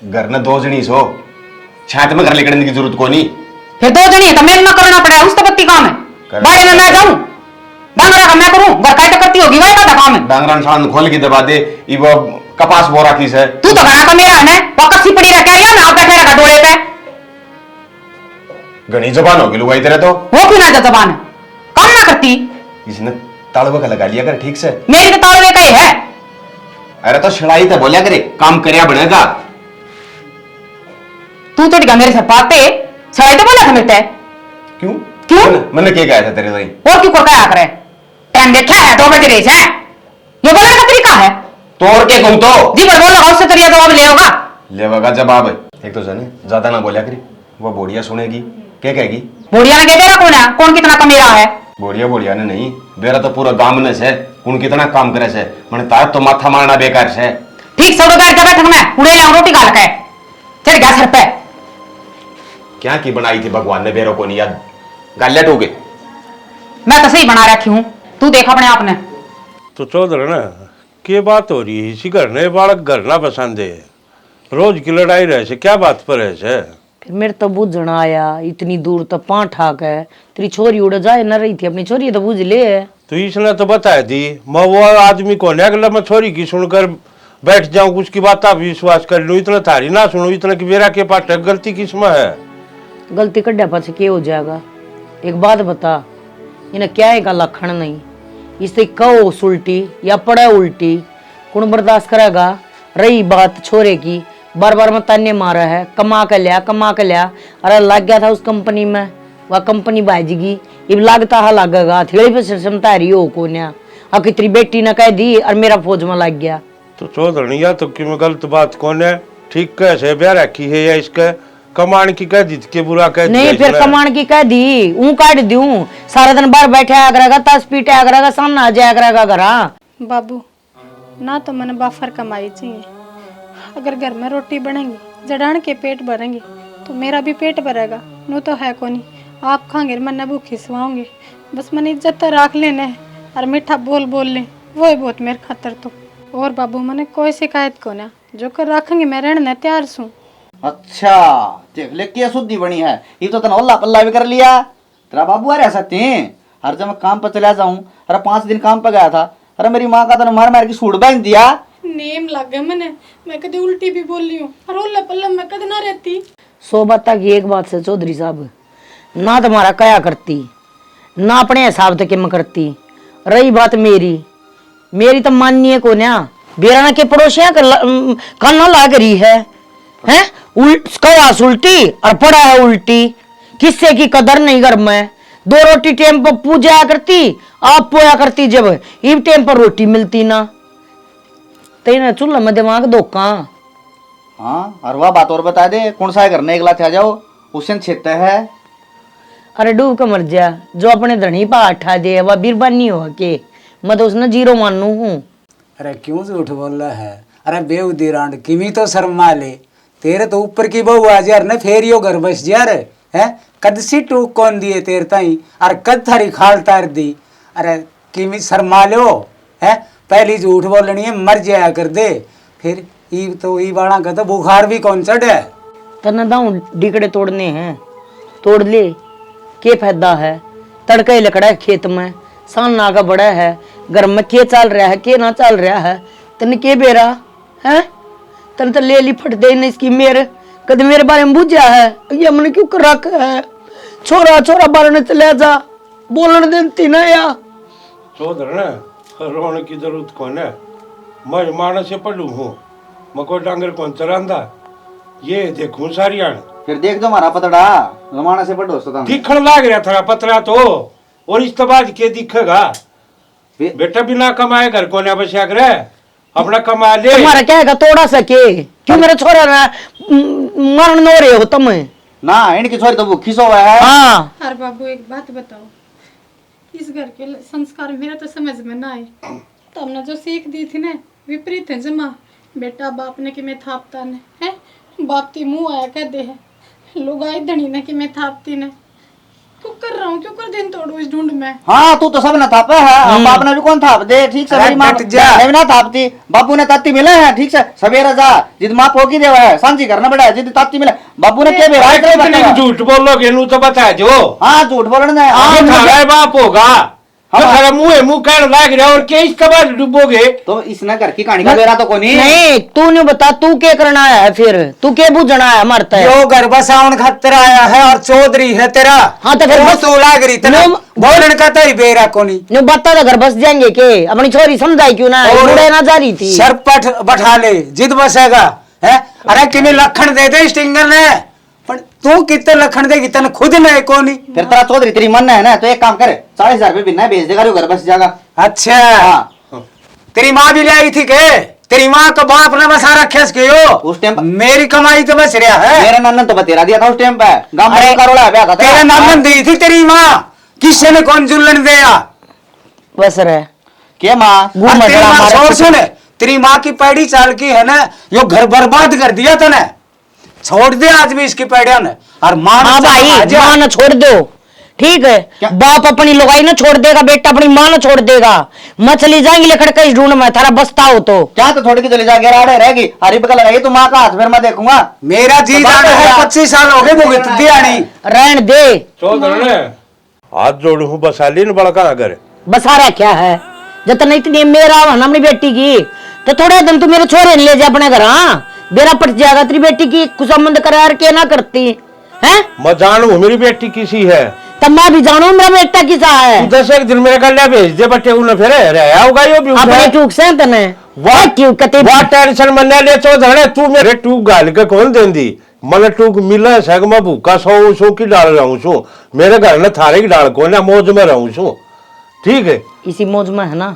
घर ने 2 जनी सो छात में घर लेकर की जरूरत को नहीं। फिर 2 जनी है तो मैं ना करना पड़ेगा, उस तो पत्ती काम है। बाड़े में मैं जाऊं डांगरा का मैं करूं, घर का करती होगी वही का काम है। डांगरा छान खोल के दबा दे, वो कपास बोरा की से तू तो घरा का मेरा है, वो कच्ची पड़ी रह क्या ना बैठे रखा डोले पे। घनी जबान होगी लुगाई तेरे तो। वो क्यों ना जबान काम ना करती, इसने तालवे का लगा लिया कर ठीक से। मेरी तो तालवे का ही है। अरे तो छड़ाई तो बोलिया करे, काम करया बनेगा। तू तो मेरे सर पाते सड़ाई तो बोला था मिलता है। क्यों क्यों? मैंने क्या कहा था तेरे भाई? और क्यों क्या करे, टाइम देखा है 2 बजे रेस है, ये बोलने का तरीका है। तोड़ के कहूं तो जी पर बोल लगा उससे तरीका जवाब ले होगा। लेवगा जवाब। एक तो जाने ज्यादा ना बोलिया करी, वो बोड़िया सुनेगी क्या कहेगी। बुढ़िया ने कह बेरा कौन है, कौन कितना कमेरा है। बोड़िया ने नहीं, बेरा तो पूरा गांव ने से कौन कितना काम करे से, मैंने तार तो माथा मारना बेकार से। ठीक सब बैठ बैठ मैं उड़े लाऊं रोटी गाल के चढ़ गया सर पे। क्या की बनाई थी भगवान ने बेरों को नहीं याद गालिया टोगे। मैं तो सही बना रखी हूं, तू देख अपने आप ने। तो चौधरी ना क्या बात हो रही है, इसी घर ने बालक घर ना पसंद है, रोज की लड़ाई रहे से क्या बात पर है से। फिर मेरे तो बुझण आया, इतनी दूर तो पांच ठाक है, तेरी छोरी उड़ जाए न रही थी, अपनी छोरी तो बुझ ले है। तो इसने तो बताया थी, मैं वो आदमी कौन है अगला मैं छोरी की सुनकर बैठ जाऊं, कुछ की बात आप विश्वास कर लूं, इतना थारी ना सुनो, इतना कि मेरा के पास गलती किसमें है। गलती कड्डा पाछे क्या हो जाएगा, एक बात बता, इन्हें क्या है का लक्षण नहीं, इससे कहो उल्टी या पड़े उल्टी, कौन बर्दाश्त करेगा। रही बात छोरे की, बार बार में ताने मारा है, कमा के लिया, अरे लग गया था उस कंपनी में, वह कंपनी बाजगी, अब लगता है लगेगा, थेड़ी पे क्षमता रही हो को न्या, अब कि तेरी बेटी ने कह दी और मेरा फौज में लग गया। तो चौधरी या तो कि मैं गलत बात कौन है, ठीक कैसे ब्याह रखी है या इसके कमान की कह दी के बुरा कह नहीं, फिर कमान की कह दी, ऊं काट दूं, सारा दिन बाहर बैठे आया करेगा, तस पीटे आया करेगा, सामने आ जाया करेगा घरा। बाबू ना तो मैंने बाफर कमाई चाहिए, अगर घर में रोटी बनेगी जड़ान के पेट भरेंगे तो मेरा भी पेट भरेगा, नो तो है को नहीं, आप खाएंगे मैंने भूखी सुवाऊंगी, बस मैंने इज्जत तो रख लेना है और मीठा बोल बोल ले, वो ही बहुत मेरे खातर तो। और बाबू मैंने कोई शिकायत को ना, जो कर रखेंगे मैं रहने तैयार सूँ। अच्छा देख ले क्या शुद्धि बनी है, ये तो तना हल्ला पल्ला भी कर लिया, तेरा बाबू आ रह सकते हैं। हर जब मैं काम पर चला जाऊं, अरे 5 दिन काम पर गया था, अरे मेरी माँ का तो मार मार के सूट बांध दिया। नेम लग गया मैं कभी उल्टी भी बोल रही हूँ और उल्ला पल्ला मैं कद ना रहती। 100 बात की एक बात से चौधरी साहब, ना तुम्हारा कया करती, ना अपने हिसाब तक मैं करती। रही बात मेरी तो माननीय को ना बेराना के पड़ोसिया करना लाग रही है, हैं कयास उल्टी और पड़ा है उल्टी, किससे की कदर नहीं घर में। 2 रोटी टाइम पर पूजा करती, आप पोया करती, जब इब टाइम पर रोटी मिलती ना, तेना चूल्हा में दिमाग धोखा। हाँ और वह बात और बता दे, कौन सा है करने एक लाख आ जाओ उसे छेता है। अरे डूब के मर जा, जो अपने धनी पा उठा दे वह बीरबानी हो के, मैं तो उसने 0 मानू हूँ। अरे क्यों झूठ बोल रहा है, अरे बेउदी रांड किमी तो शर्मा ले, तेरे तो ऊपर की बहू आज यार ने फेर यो घर बस जा रे है, कद सी टूक कौन दिए तेरे ताई, अरे कद थारी खाल तार दी, अरे किमी शर्मा लो है, पहली झूठ बोलनी है मर जाया कर दे, फिर ई तो ई वाला का तो बुखार भी कौन चढ़े। तना दाऊ डिकड़े तोड़ने हैं, तोड़ ले, के फायदा है, तड़का ही लकड़ा है खेत में, सान नागा बड़ा है, घर में के चल रहा है के ना चल रहा है, तन के बेरा है, तन तो ले ली फट दे न इसकी मेरे, कद मेरे बारे में बुझा है, ये हमने क्यों कर रखा है, छोरा छोरा बारने चले जा, बोलने देती ना या। चौधर ना रोने की जरूरत कौन है, मैं मानस से पढ़ू हूँ, मैं कोई डांगर कौन चरांदा, ये देखूं सारी आन। फिर देख दो हमारा पतड़ा जमाना से बड़ो सता दिखण लाग रहा था पतरा तो, और इस बाद के दिखेगा बेटा बिना कमाए घर को ना बचा करे, अपना कमा ले। तुम्हारा क्या है तोड़ा सके क्यों मेरे छोरा ना मरण नो रहे हो तुम ना, इनकी छोरी तो भूखी सो है। हाँ अरे बाबू एक बात बताओ, इस घर के संस्कार मेरा तो समझ में ना आए, तो हमने जो सीख दी थी ना विपरीत है जमा। बेटा बाप ने कि मैं थापता ने है, बाप ती मुंह आया कह दे है, लुगाई धनी ने कि मैं थापती ने, क्यों कर रहा हूँ, क्यों कर दिन तोड़ू इस ढूंढ में। हाँ तू तो सब ना थापे है, बाप ने भी कौन थाप दे, ठीक से मेरी माँ ने भी ना थापती, बाबू ने ताती मिले हैं, ठीक से सवेरा जा जिद माँ पोकी देवा है, सांझी करना बड़ा है, जिद ताती मिले, बाबू ने क्या बेरा झूठ बोलोगे नू तो बता जो। हाँ झूठ बोलने बाप होगा हमारा मुंह कहने लग रहा, और क्या इसके बाद डूबोगे तो इसने घर की कहानी का बेरा तो कोनी नहीं, तू नहीं बता तू क्या करना है, फिर तू क्या बुझना है मरता है। यो घर बसाउन खातिर आया है और चौधरी है तेरा। हाँ तो फिर बस तू लाग रही तेरा बोलन का तो ही बेरा कोनी। नो बता तो घर बस जाएंगे के, अपनी छोरी समझाई क्यों ना, मुड़े ना जा रही थी। सर पट बैठा ले जिद बसेगा है, अरे किन्हीं लखन दे दे स्टिंगर ने, पर तू कितने लखन देगी तन खुद नहीं कोनी। फिर तेरा चौधरी तेरी मन है ना, तो एक काम करे 40,000 रुपए बिना भेज देगा, घर बस जाएगा। अच्छा हाँ तेरी माँ भी ले आई थी के, तेरी माँ का बाप ने बसा रखे के हो उस टाइम मेरी कमाई तो बच रहा है। मेरे नंदन तो बतेरा दिया था उस टाइम पे, गांव में का रोला ब्याह था तेरे नामन दी थी तेरी माँ, किससे ने कौन जुल्लन दिया बस रहे क्या माँ तेरी माँ छोड़ सुन, तेरी माँ की पैड़ी चाल की है ना, यो घर बर्बाद कर दिया तने, छोड़ दे आज भी इसकी पैड़िया ने। और माँ हाँ भाई माँ न छोड़ दो, ठीक है, बाप अपनी लुगाई न छोड़ देगा, बेटा अपनी माँ न छोड़ देगा, मछली जाएंगी लेकर कहीं ढूंढ में थारा बसता हो तो क्या, तो थोड़ी की चली जाके राड़े रहेगी, हरी पका लगाई तो माँ का हाथ फिर मैं देखूंगा। मेरा जी जाना है 25 साल हो गए भुगत दिया नहीं, रहन दे। चौधर ने हाथ जोड़ू हूँ बसा ली बड़का अगर बसा रहा क्या है, जितना इतनी मेरा अपनी बेटी की, तो थोड़े दिन तू मेरे छोरे ले जा अपने घर, हाँ बेरा पट जाएगा तेरी बेटी की, कुछ संबंध करार के ना करती है। मैं जानू मेरी बेटी किसी है, तब मैं भी जानू मेरा बेटा किसा है। तू 10 एक दिन मेरे गले भेज दे बटे, उन्हें फिर रहा होगा यो भी अपने टूक से तने वाह क्यों कते वाह टेंशन मन ले चौधर, तू मेरे टूक गाल के कौन देंदी, मन टूक मिला सग मैं भूखा सो सो की डाल रहूं सो, मेरे घर में थारे की डाल को ना मौज में रहूं सो, ठीक है इसी मौज में है ना,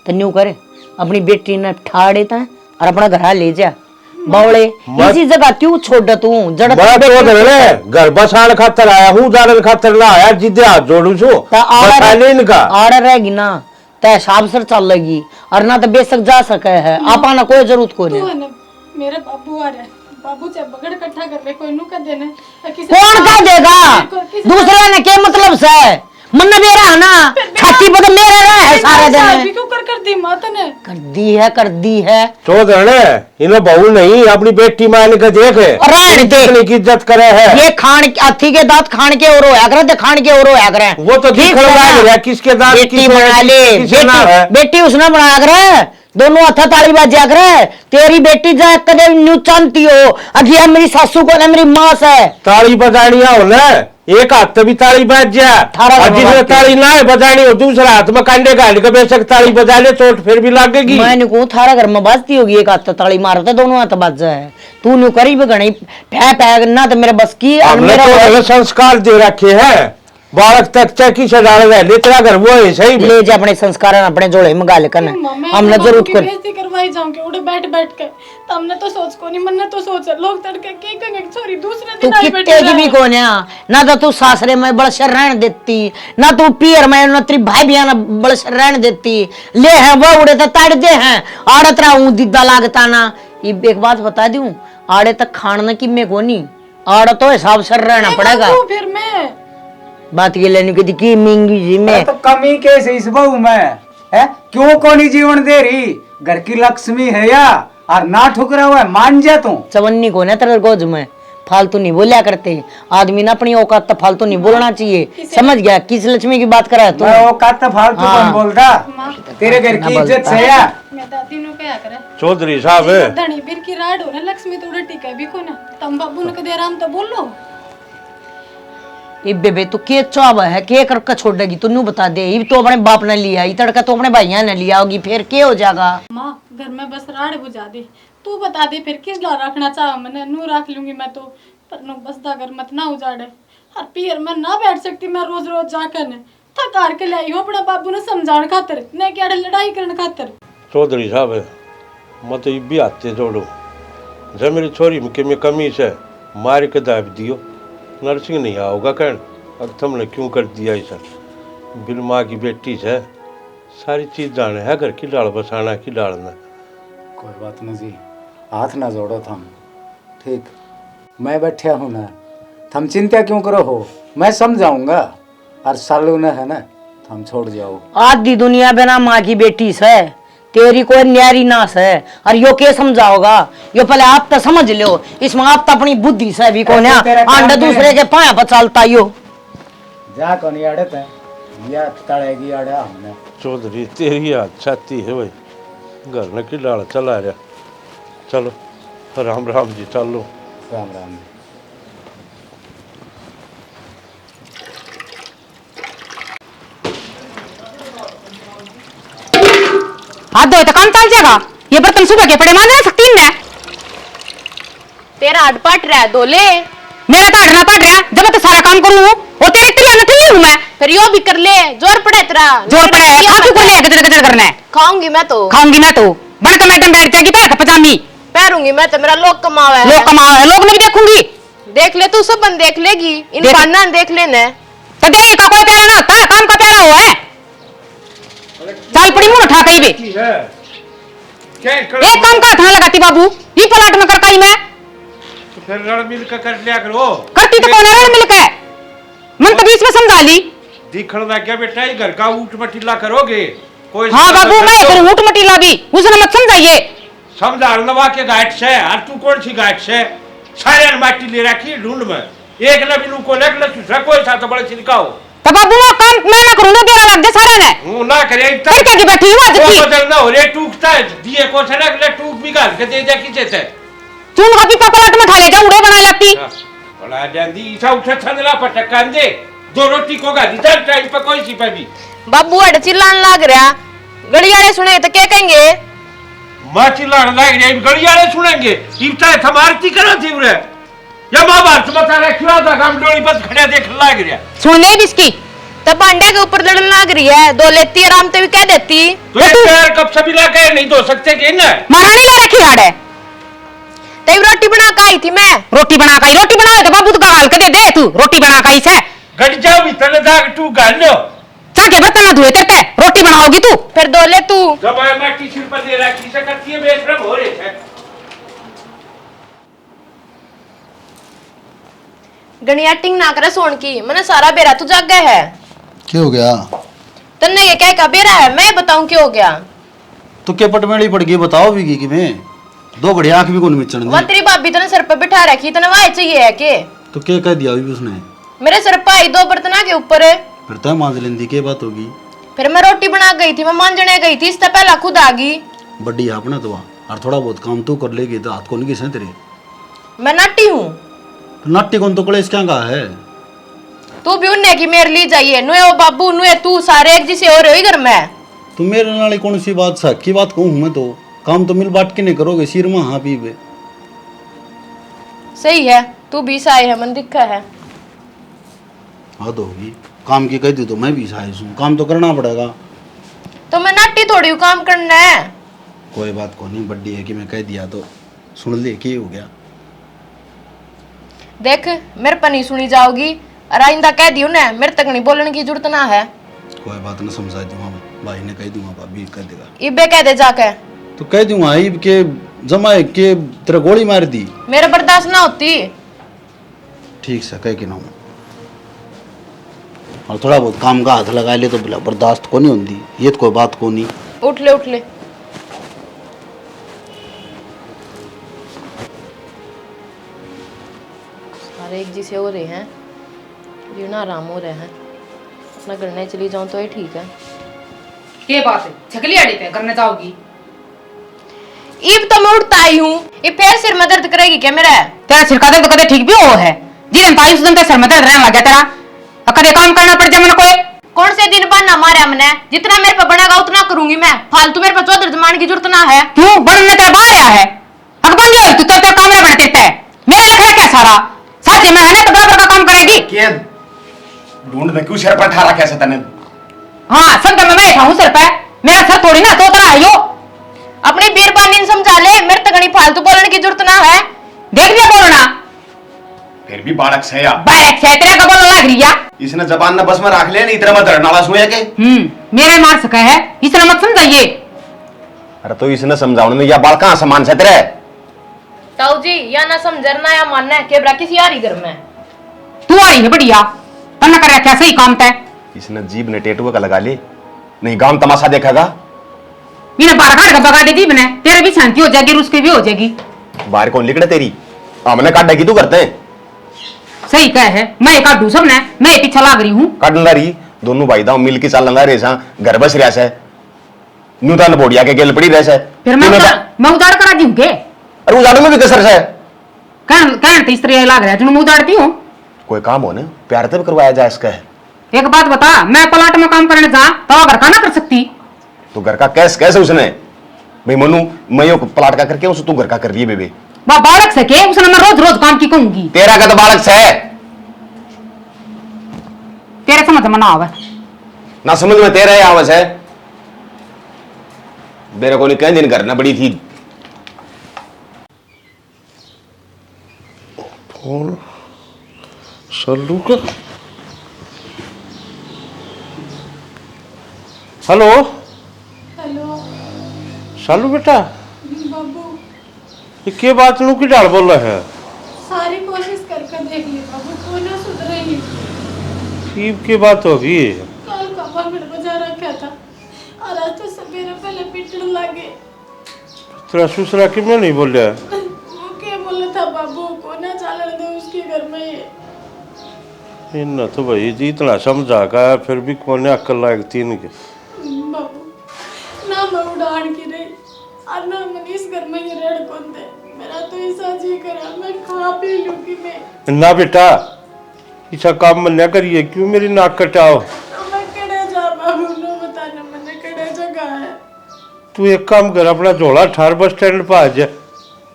तो न्यू करे अपनी बेटी ने ठा देता है और अपना घर ले जा बावले, इसी जगह क्यों छोड़ तू जड़ घर बसाने खातर आया हूँ, जाने खातर ना आया, जिद्दे हाथ जोड़ू छू इनका आड़ रहेगी ना तो हिसाब से चल लगी, और ना तो बेशक जा सके है, आपा ना कोई जरूरत को नहीं। मेरे बाबू आ रहे, बाबू चाहे बगड़ इकट्ठा कर ले, कोई नु का देना कौन का देगा, दूसरे ने क्या मतलब से मन बेरा है ना, छाती पर मेरे रहा है सारे दिन, क्यों कर दी माता ने कर दी है चौधर ने इन्हें बहू नहीं अपनी बेटी मान के देखे की इज्जत करे है, ये खान अथी के दांत खान के और होया करे, खान के और होया करे, वो तो किसके दांत बेटी बना ले, बेटी उसने बनाया करे, दोनों हथा ताली बाजा करे, तेरी बेटी जाए कदे न्यू चाहती हो, अगिया मेरी सासू को ना मेरी माँ से ताली बजानिया हो ना, एक हाथ भी ताली बज जाए, जिसने ताली ना बजानी हो दूसरा हाथ में कांडे गाड़ के बेशक ताली बजा ले, चोट फिर भी लगेगी। मैंने को थारा घर में बाजती होगी, एक हाथ ताली मारते दोनों हाथ बज जाए, तू न्यू करी भी गणी फै ना तो मेरे बस की, मेरा संस्कार दे रखे हैं, बालक तक चौकी से डाल रहे, ले तेरा घर वो है सही ले जा अपने संस्कार अपने जोड़े में गाल करना, हमने जरूरत कर करवाई जाऊंगे उड़े बैठ बैठ के, तो हमने तो सोच को नहीं, मन तो सोच लोग तड़के के कहेंगे सॉरी दूसरे तू दिन आई कितने की भी कौन है, ना तो तू सासरे में बड़ शर रहने देती, ना तू पियर में ना तेरी भाई बहन बड़ शर रहने देती, ले हैं वो उड़े तो ताड़ दे हैं, आड़त रहा हूँ दिद्दा लागता ना, ये एक बात बता दूं, आड़े तक खाना की में कोनी, आड़ तो हिसाब से रहना पड़ेगा, फिर मैं बात ये लेने की महंगी जी में तो कमी कैसे इस बहू में है, क्यों कोनी जीवन दे रही, घर की लक्ष्मी है या, और ना ठुकरा हुआ है मान जा तू, चवन्नी को ना तेरे गोज में फालतू नहीं बोलिया करते। आदमी ना अपनी औकात तो फालतू नहीं बोलना चाहिए। समझ गया? किस लक्ष्मी की बात करा तू? मैं औकात तो फालतू हाँ। कौन बोलता? तेरे घर की इज्जत से या मैं दादी नु क्या करे चौधरी साहब धनी बीर की राड हो ना लक्ष्मी तो उड़टी के भी को ना तम बाबू ने कदे आराम तो बोल लो। इब बेबे तू के चाव है के कर का छोड़ेगी? तू बता दे। इब तो अपने बाप ने लिया, ई तड़का तो अपने भाइया ने लिया होगी, फिर के हो जाएगा? माँ घर में बस राड बुझा दे, तू बता दे फिर किस ला रखना चाह मैंने नू रख लूंगी मैं तो, पर नो बसदा घर मत ना उजाड़े। हर पीर मैं ना बैठ सकती, मैं रोज रोज जाकर ने थकार के लाई हूँ अपने बाबू ने समझाने खातर, ने क्या लड़ाई करने खातर। चौधरी साहब मत तो भी आते जोड़ो जब मेरी छोरी में कमी से मार के दाब दियो, नर्सिंग नहीं आओगा कहन अब तुमने क्यों कर दिया ऐसा? बिन माँ की बेटी से सारी चीज जाने है, घर की डाल बसाना की डालना। कोई बात नहीं जी, हाथ ना जोड़ो थम, ठीक? मैं बैठा हूँ ना, थम चिंता क्यों करो हो, मैं समझाऊंगा। और सालू ने है ना, थम छोड़ जाओ। आधी दुनिया बिना माँ की बेटी से, तेरी कोई न्यारी नास है। और यो के समझाओगा? यो पहले आप तो समझ लो, इसमें आप तो अपनी बुद्धि से भी को ना अंडा दूसरे के पाया पर चलता यो। जा कौन अड़े थे या तड़ेगी अड़ा हमने। चौधरी तेरी हाथ छाती है भाई, घर ने की डाल चला रहा। चलो राम राम जी, चलो राम राम। हाथ धोए तो काम चल जाएगा। ये बर्तन सुबह के पड़े मांझ सकती है। तेरा हाथ पट रहा है दोले, मेरा तो हटना पड़ रहा, जब मैं तो सारा काम करूँ और तेरे इतनी नहीं हूँ मैं। फिर यो भी कर ले, जोर पड़े तेरा। जोर पड़ा है, खा क्यों ले गजर गजर करना है? खाऊंगी मैं तो, खाऊंगी मैं तो, बन के मैडम बैठ जाएगी पैर पजामी पैरूंगी मैं तो, मेरा लोग कमावा है। लोग कमाओ है, लोग ने भी देखूंगी। देख ले तू, सब बंद देख लेगी, इन देख- पाना देख लेना। तो देख का कोई प्यारा ना होता है, काम का प्यारा हुआ है। चल पड़ी मुंह उठा कहीं भी, एक काम का हाथ ना लगाती बाबू, ये पलाट में कर कहीं मैं तो फिर रण मिल कर लिया करो। करती तो कौन है मिलकर, मन तो बीच में समझा ली। दिखण लग गया बेटा, ये घर का ऊट मटीला करोगे कोई? हाँ बाबू मैं करूँ ऊट मटीला भी, उसने मत समझाइए। समझा नवा के गाइड से, और तू कौन सी गाइड से? सारे माटी ले रखी ढूंढ में, एक न बिनु को लेक न दूसरा कोई सा तो बड़े छिड़काओ। तो बाबू वो काम मैं ना करूँ, तेरा लग जा सारा ने। हूं ना करे फिर क्या की बैठी हुआ वो जबकि बदलना हो रे, टूकता है दिए को से ना टूक भी गाल के दे जा किसे से चून का पीपा पलट में खा ले जा, उड़े बना लेती। बड़ा जांदी ईसा उठा छंदला पटकान दे, दो रोटी को गाली चल टाइम पे कोई सी पे भी। बाबू अड़ चिल्लान लाग रहा, गड़ियाड़े सुने तो क्या कहेंगे? मां चिल्लाने लग रही, गड़ियाड़े सुनेंगे इफ्ता है थमारती करो थी उरे या मां बात बता रहा क्यों था काम डोली बस खड़े देख लग रहा सुनने इसकी तब पांडे के ऊपर लड़न लाग रही है, दो लेती आराम से भी कह देती। तो ये पैर कब से मिला के नहीं धो सकते कि ना? महारानी ले रखी हाड़ तब रोटी बना के आई थी मैं। रोटी बना खाई, रोटी बनाओ तो बाबू तो गाल के दे दे, तू रोटी बना खाई से गड़ जाओ भीतर जाके तू गाल लो, चल के बर्तन ना धोए तेरे, रोटी बनाओगी तू। फिर दो ले तू। जब मैं टिश्यू पर दे रखी से करती है बेशरम हो रहे थे। गणियाटिंग ना करे सोन की, मैंने सारा बेरा तू जाग गया है। क्या हो गया? तन्ने ये क्या का बेरा है, मैं बताऊं क्यों हो गया? तो क्या पटमेली पड़ गई बताओ भी कि मैं दो घड़ी आंख भी कौन मिचण वो तेरी भाभी तने सर पे बिठा रखी, तने वाह चाहिए है के? तो क्या कह दिया अभी उसने? मेरे सर पे आई दो बर्तन के ऊपर है। फिर तो मांझ लेंदी क्या बात होगी? फिर मैं रोटी बना गई थी, मैं मांजने गई थी, इससे पहला खुद आ गई। बड्डी है अपना तो और थोड़ा बहुत काम तू कर लेगी तो हाथ कौन किसे तेरे? मैं नाटी हूँ, नाट्य कौन तो कलेश क्या कहा है? तू भी उन्ने की मेरे ली जाइए, नुए ओ बाबू नुए तू सारे एक जिसे हो रहे हो घर में। तू मेरे नाल कौन सी बात सा की बात कहूँ मैं तो काम तो मिल बांट के नहीं करोगे सिर में हाँ पीबे। सही है, तू भी साई है, मन दिखा है। हद होगी, काम की कह दी तो मैं भी साइज हूँ, काम तो करना पड़ेगा। तो मैं नाटी थोड़ी हूँ, काम करना है। कोई बात को नहीं, बड्डी है कि मैं कह दिया तो सुन ले क्या हो गया। देख मेरे पर नहीं सुनी जाओगी, और आइंदा कह दियो ना, मेरे तक नहीं बोलने की जरूरत ना है। कोई बात ना, समझा दूंगा भाई ने कह दूंगा, भाभी कह देगा। इबे कह दे जाके, तो कह दूंगा इब के जमाए के तेरा गोली मार दी। मेरे बर्दाश्त ना होती। ठीक से कह के ना हूँ, और थोड़ा बहुत काम का हाथ लगा ले तो बोला बर्दाश्त को नहीं होती, ये तो कोई बात को नहीं। उठ ले उठ ले। हर एक जी से हो रहे हैं, जीना आराम हो रहे हैं। अपना गढ़ने चली जाऊं तो ये ठीक है। के बात है छकली आड़ी पे करने जाओगी? ईब तो मैं उठता आई हूँ, ये फिर सिर में दर्द करेगी क्या मेरा? तेरा सिर का दर्द कदे ठीक भी हो है? जिन ताई सुन ते सिर में दर्द रहने लग गया तेरा। कदे काम करना पड़ जाए मन कोई। कौन से दिन बहाना मारे हमने? जितना मेरे पे बनेगा उतना करूंगी मैं। फालतू मेरे पे चौधर जमाने की जरूरत ना है। क्यों बनने तेरा बाहर आया है? अब बन जाए तू तो काम बना देता है। मेरा लिखा है क्या सारा? साथ में है ना तो बराबर का काम करेगी। के ढूंढ क्यों सिर पर ठा रखा है तने? हाँ सब मैं बैठा हूँ सिर पे। मेरा सर थोड़ी ना तो तेरा आयो। अपनी बीरबानी समझा ले, मेरे तक नहीं फालतू बोलने की जरूरत ना है। देख लिया बोलना फिर भी बालक से या बालक से तेरा का बोलना लग रही है। इसने जबान न बस में रख ले, नहीं इतना मत नाला सुया के। मेरे मार सका है इसलिए मत समझाइए। अरे तो इसने समझाने में या बाल कहां समान से तेरे? ताऊ जी या ना समझना या मानना है केबरा किसी यारी घर में। तू आ रही है बढ़िया तन्ना कर रखा सही काम तय। इसने जीभ ने टेटुआ का लगा ली, नहीं गांव तमाशा देखेगा। मैंने बारह घाट का बगा दी जीभ ने, तेरे भी शांति हो जाएगी उसकी भी हो जाएगी। बाहर कौन लिखड़े तेरी? हमने काटेगी तू करते हैं। सही कह है, मैं काटू सब ने, मैं पीछे लाग रही हूँ। काटना रही दोनों भाई दाव मिल के चल रे सा घर बस रहा से न्यूतन बोडिया के गेल पड़ी रह से। फिर मैं उजाड़ करा दी हूँ के? अरे उजाड़ में भी कसर से कहन तो इस तरह लाग रहा है मैं उजाड़ती हूँ। कोई काम हो ना प्यार तब करवाया जाए इसका। एक बात बता, मैं प्लाट में काम करने जा तो घर का ना कर सकती? तो घर का कैसे उसने भाई मनु मैं यो प्लाट का करके उस तू घर का कर रही है बेबे। वह बालक से के उसने मैं रोज रोज काम की कहूंगी। तेरा का तो बालक से है, तेरे समझ में ना आवे ना समझ में तेरा ही आवाज है। मेरे को नहीं कहीं दिन करना बड़ी थी। फोन सल्लू का। हेलो हेलो सालू बेटा, बाबू, ये के बात नु की डाल बोल रहा है? सारी कोशिश करके देख ली बाबू, कोई ना सुधरे ही। ईब की बात होगी। कल कपल में बजा रखा था और आज तो सवेरे पहले पिटने लगे। तेरा ससुरा कि मैं नहीं बोल रहा? वो क्या बोला था बाबू, को ना चालन दे उसके घर में ये। इन तो भाई जी इतना समझा का फिर भी कोने अक्ल लागती इनके। बाबू ना मैं उड़ान की रही और ना मनीष घर में ये रेड कौन दे। मेरा तो ऐसा जी करा मैं खा पी लूं कि मैं। ना बेटा ऐसा काम मन न करिए, क्यों मेरी नाक कटाओ। तो मैं कड़े जा बाबू, नो बताना मैंने कड़े जगह है। तू एक काम कर, अपना झोला ठार बस स्टैंड पर आ जा,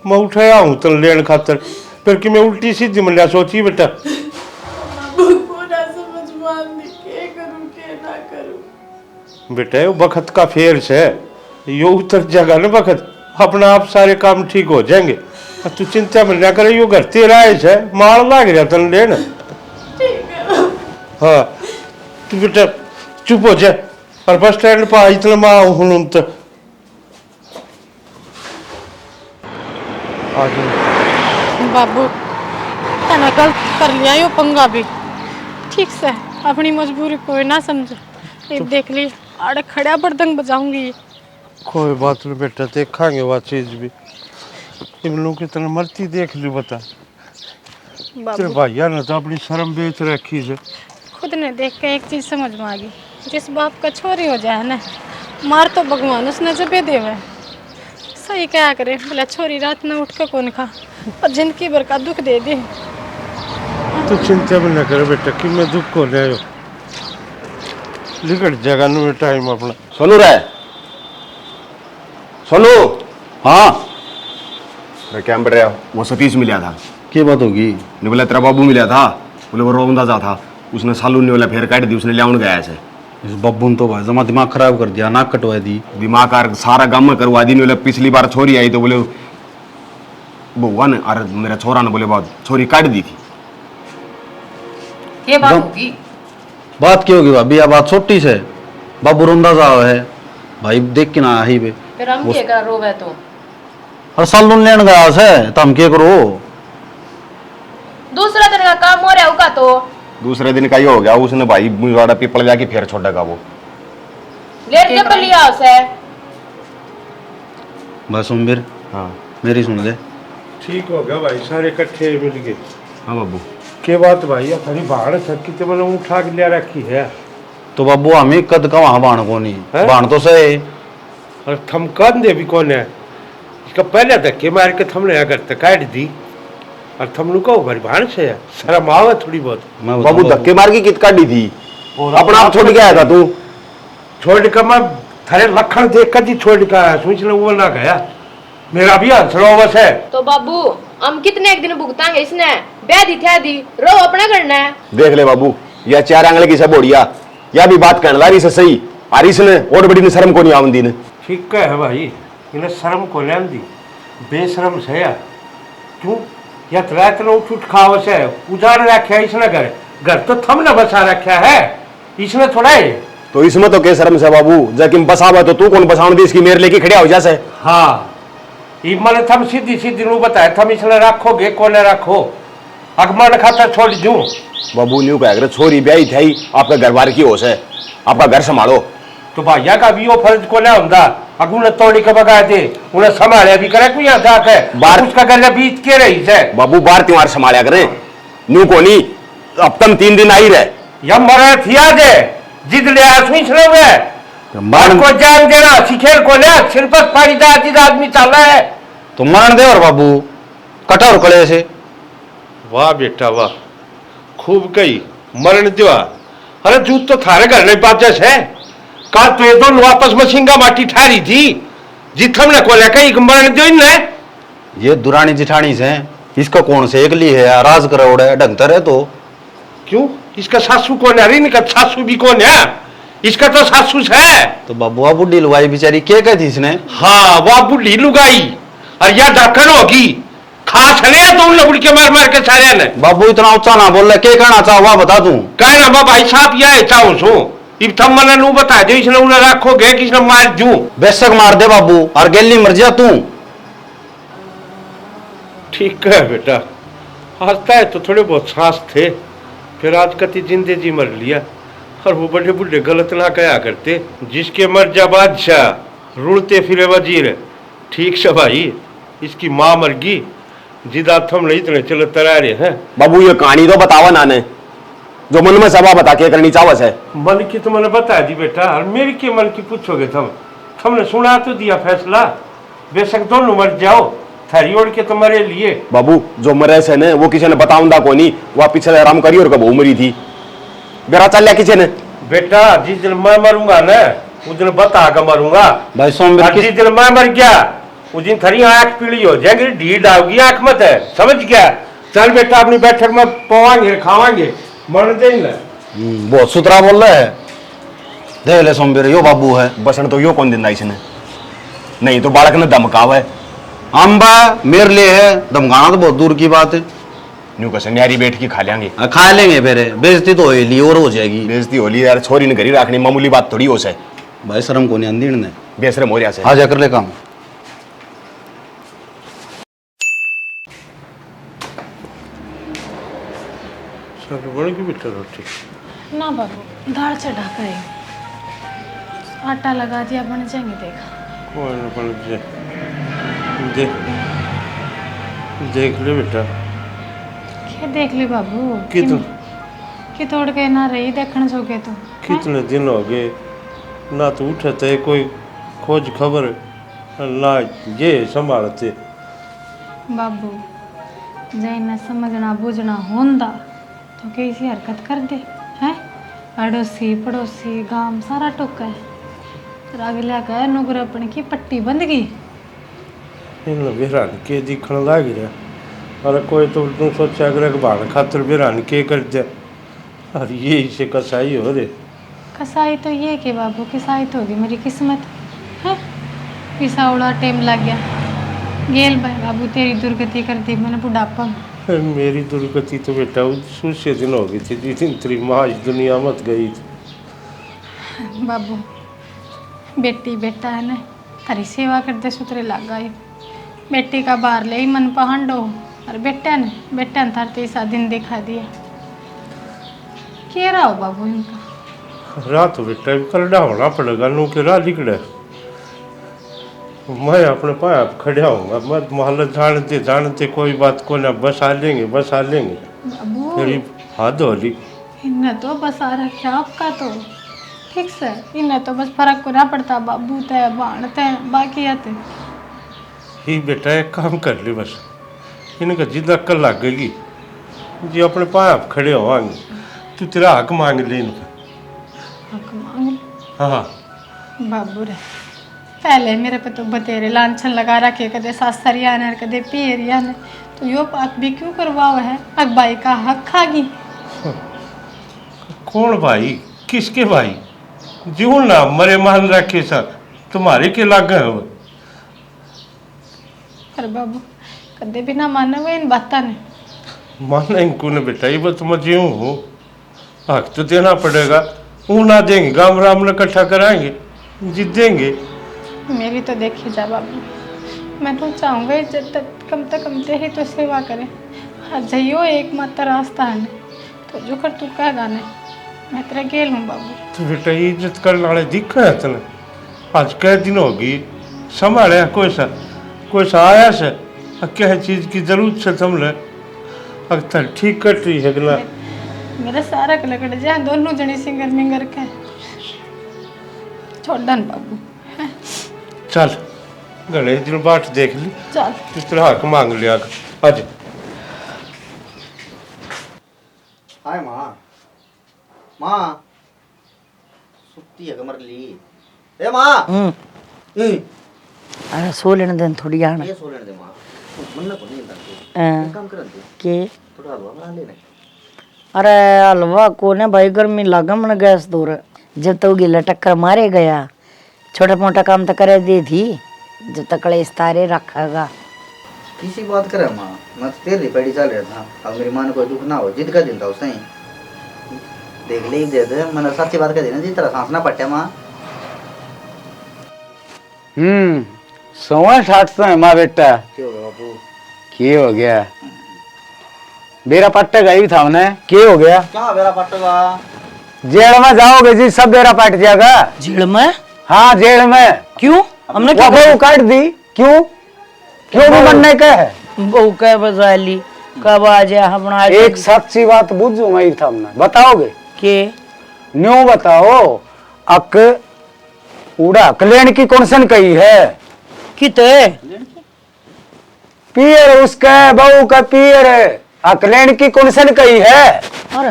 मैं उठाया हूँ तन लेन खातर। फिर कि मैं उल्टी सीधी मन सोची बेटा। बाबू को ना समझ मान दी, के करूं के ना करूं। बेटा ये वक्त का फेर से यो उतर जाएगा ना वक्त, अपना आप सारे काम ठीक हो जाएंगे। तू चिंता में ना करे, यो घर तेरा है माल लाग रहा तन लेन। ठीक है। हाँ तू बेटा चुप हो जा और बस स्टैंड पर आई इतना माँ हूं तो बाबू तने गलत कर लिया यो पंगा भी। ठीक से अपनी मजबूरी कोई ना समझे। ये देख ली आड़े खड़ा बर्तन बजाऊंगी। कोई बात नहीं बेटा, देखांगे वह चीज भी। इन लोग कितने मरती देख ली बता। तेरे बाबू भैया ने तो अपनी शर्म बेच रखी है। खुद ने देख के एक चीज समझ में आ गई, जिस बाप का छोरी हो जाए ना, मार तो भगवान उसने जबे देवे। सही क्या करे, बोला छोरी रात में उठ के कौन खा और जिंदगी भर का दुख दे दे। तू चिंता में न कर बेटा कि मैं दुख को ले आयो, निकट जाएगा ना टाइम अपना। सोनू रे सोनू। हाँ मैं क्या बढ़ रहा हूँ? वो सतीश मिला था। क्या बात होगी? नहीं बोला तेरा बाबू मिला था, बोले वो रोंदा था, उसने सालू ने बोला फिर काट दी, उसने लियाउन गया ऐसे। इस बब्बू ने तो भाई जमा दिमाग खराब कर दिया, नाक कटवा दी। दिमाग कार सारा गाँव में करवा दी। नहीं बोले पिछली बार छोरी आई तो बोले बउआ ने और मेरा छोरा ने बोले बहुत छोरी काट दी थी। ये बात होगी। बात क्या होगी भाभी, बात छोटी से बाबू रोंदा जा है भाई, देख के ना ही बे। फिर हम क्या कर रोवे तो? हर साल लोन लेने गया से तो हम क्या करो? दूसरा दिन का काम हो रहा होगा तो दूसरे दिन का ही हो गया, उसने भाई मुझाड़ा पीपल जाके फिर छोड़ेगा वो। लेट जब लिया उसे। बस उम्र हाँ मेरी सुन ले। ठीक हो गया भाई, सारे इकट्ठे मिल गए। हाँ बाबू। के बात भाई थारी भाड़ सकी तो मैंने उठा के लिया रखी है। तो बाबू हमें कद का वहाँ बाण को नहीं हैं? बाण तो सही। और थम कद दे भी कौन है इसका पहले धक्के मार के थमने अगर काट दी और थम नु कहो भारी भाड़ से है शर्म आवे थोड़ी बहुत। मैं बाबू बताऊं धक्के मार के कित काटी थी और अपना आप छोड़ के आया था तू। छोड़ कर मैं थारे लखन देख कर जी छोड़ कर आया सोच ले वो ना गया मेरा भी हंसलो बस है। तो बाबू हम कितने एक दिन भुगतांगे इसने ब्याह दी थी दी रो अपना करना है। देख ले बाबू यह 4 आंगले की सब बोड़िया या भी बात कहने ला रही से सही और इसने और बड़ी ने शर्म को नहीं आवन दी ने। ठीक है भाई इन्हें शर्म को लेन दी बेशरम से है क्यों या रात ने उठ खाओ से उजाड़ रखा है इसने घर तो थमने बसा रखा है इसने थोड़ा है। तो इसमें तो के शर्म से बाबू जब बसावा तो तू कौन बसावन दी इसकी मेरे लेके खड़िया हो जा से। हाँ मैंने थम सीधी सीधी रू बताया थम इसने रखोगे कोने रखो अगमन खातर छोड़ दूं। बाबू न्यू कह छोरी ब्याही थी आपका घर बार की होश है आपका घर संभालो। तो भैया का भी वो फर्ज को ना होता अगू ने तोड़ी के बगाए थे उन्हें संभाले भी करे कोई यहाँ जाके बार उसका घर बीत के रही है। बाबू बार त्योहार संभालिया करे न्यू को नहीं अब तम 3 दिन आई रहे या मरे थी आज जिद ले सोच रहे को जान देना सिखेल को ले सिर पर पाड़ी जिद आदमी चल रहा है तो मरण दे और बाबू कटोर कले से। वाह बेटा वाह खूब कही मरण दिवा अरे जूत तो थारे घर नहीं बाजे है कल तो ये दोनों वापस में सिंगा माटी ठारी थी जिथम ने को लेकर एक मरण दो ने। ये दुरानी जिठानी से इसका कौन से एक ली है यार राज करोड़ है ढंगतर है तो क्यों इसका सासू कौन है अरे इनका सासू भी कौन है इसका तो सासू है। तो बाबू आ बुढ़ी लुगाई बेचारी क्या कहती इसने। हाँ वह बुढ़ी लुगाई और यह ढक्कन होगी खास है तो उन लुड़ के मार मार के सारे ने। बाबू इतना ऊंचा ना बोल रहा क्या कहना चाहो वह बता दूं। कहना मैं भाई साहब यह चाहूँ सू इब थम मना नू बता दो इसने उन्हें रखोगे किसने मार दूं बेशक मार दे बाबू और गेली मर जा तू। ठीक है बेटा हंसता है तो थोड़े बहुत सांस थे फिर आज कति जिंदे जी मर लिया और वो बड़े बुढ़े गलत ना कया करते जिसके मर जा बादशाह रुड़ते फिरे वजीर। ठीक से भाई इसकी माँ मर गई जिदा थम नहीं इतने चले तरा रहे हैं। बाबू ये कहानी तो बतावा नाने जो मन में सभा बता के करनी चावस है। मन की तो मैंने बता दी बेटा और मेरी के मन की पूछोगे तुमने सुना तो दिया फैसला बेशक दोनों मर जाओ थारी ओढ़ के तुम्हारे लिए। बाबू जो मरे से ने वो किसी ने बताऊंगा को नहीं वह पिछले आराम करी और कब उमरी थी बेरा चल लिया किसी ने। बेटा जिस दिन मैं मरूंगा ना उस दिन बता कर मरूंगा भाई सोमवार जिस दिन मैं मर गया उस दिन थारी आंख पीली हो जाएगी ढील आओगी आंख मत है समझ गया। चल बेटा अपनी बैठक में पवाएंगे खावाएंगे मन दे बहुत सुथरा बोल रहा है देख ले सोमवीर यो बाबू है बसन तो यो कौन दिंदा इसने नहीं तो बालक ने धमकावा है। अम्बा मेरे लिए है धमकाना तो बहुत दूर की बात है। न्यू कसे न्यारी बैठ के खा लेंगे खा लेंगे फिर बेइज्जती तो होली और हो जाएगी। बेइज्जती होली यार छोरी ने घरी रखनी मामूली बात थोड़ी हो से भाई शर्म को नहीं अंदीन ने बेसरम हो रहा से आ जा कर ले काम। बड़ी बेटा रोटी ना बाबू दाल चढ़ा कर आटा लगा दिया बन जाएंगे देखा। कौन बन जाए देख देख ले बेटा क्या देख ली बाबू कि तोड़ के ना रही देखने जोगे तो कितने दिन हो गए ना तो उठते कोई खोज खबर ना ये संभालते। बाबू जै न समझना बुझना होंदा तो कैसी हरकत कर दे हैं अड़ोसी पड़ोसी गांव सारा टोका है राग लिया नुगर अपने की पट्टी बंद गई इन बेरान के दिखने लग रहा अरे कोई तो तू सोचा अगर भाड़ खातर बेरान के कर दे और ये इसे कसाई हो रे। कसाई तो ये कि बाबू कसाई तो होगी मेरी किस्मत है पिसाउड़ा टेम लग गया गेल भाई बाबू तेरी दुर्गति कर दी मैंने बुढ़ापा में। मेरी दुर्गति तो बेटा उस दिन हो गई थी जिस दिन तेरी माँ इस दुनिया मत गई थी। बाबू बेटी बेटा है ना तारी सेवा करते सुतरे लग गए बेटी का बाहर ले ही मन पहाड़ो और बेटा ने थार तीसरा दिन दिखा दिया क्या रहा हो बाबू इनका रात तो बेटा करना होना पड़ेगा नू के राह निकले मैं अपने पाए खड़ा हूँ, मत मोहल्ला जानते जानते कोई बात को ना, बस आ लेंगे बाबू मेरी हद होली। इन्हें तो बस आ रखा आपका तो ठीक से, इन्हें तो बस फर्क को ना पड़ता बाबू ते बाणते बाकी आते। ही बेटा एक काम कर ले बस, इनका जिद अक्ल लग गई जी, अपने पाए खड़े होवांगे, तू तेरा हक मांग ले इनका। हक मांग हाँ बाबू रे, पहले मेरे पे तो बतेरे लांछन लगा रखे, कदे सासरिया ने कदे पियरिया ने, तो यो बात भी क्यों करवाओ है? अगबाई का हक खागी। कौन भाई, किसके भाई? जीवन ना मरे मान रखे सर, तुम्हारे के लाग है वो। पर बाबू कदे भी ना माने वो इन बातों ने। माना इनको ने बेटा, ये बस मैं जीव हूँ, हक तो देना पड़ेगा। वो ना देंगे, गांव राम ने इकट्ठा कराएंगे, जीत देंगे। मेरी तो देखी जा बाबू, मैं तो चाहूँगा जब तक कम ते ही तो सेवा करे। हाँ जइयो एक मात्र रास्ता है तो जो कर तू कह गाने, मैं तेरा गेल हूँ बाबू। तो बेटा ये इज्जत करने वाले दिखा है तने, आज कई दिन होगी संभाले कोई सा आया से, क्या चीज की जरूरत से तुमने अक्सर ठीक कर रही है ना। मेरा सारा कलकड़ जाए दोनों जने सिंगर मिंगर के छोड़न बाबू। चल गणेश जी बाट देख ली, चल इस तरह हक मांग लिया आज। हाय माँ, माँ सुती है कमर ली। ए माँ, अरे सो लेने देन थोड़ी आना ये सो लेने दे माँ, मन ना को नहीं लगती, काम करन दे के। थोड़ा हलवा बना लेने। अरे हलवा को ने भाई गर्मी लागा मन गैस दूर, जब तो गिला टक्कर मारे गया, छोटा मोटा काम तो करे दी थी, जब तक कलेश तारे रखेगा। किसी बात करे माँ, मैं तो तेरी पैड़ी चल रहा था, अब मेरी माँ ने कोई दुख ना हो, जिद का दिन था उसने देख ले दे दे, मैंने सच्ची बात कह दी ना, जिस तरह सांस ना पट्टे माँ। सोवा ठाटते हैं माँ बेटा, क्या हो गया बापू? के हो गया? बेरा पट्टे गई था हमने, के हो गया? क्या मेरा पट्टेगा? जेल में जाओगे जी, सब बेरा पट जाएगा। जेल में? हाँ जेल में। क्यों? हमने क्या बहू काट दी, क्यों क्यों भी बनने का है? बहू कह बजा ली, कब आ जाए अपना। एक सच्ची बात बुझू मैं था हमने, बताओगे? के न्यू बताओ, अक उड़ा कल्याण की कौन सन कही है? किते पियर उसका बहू का पियर अकलैंड की कौन सन कही है? अरे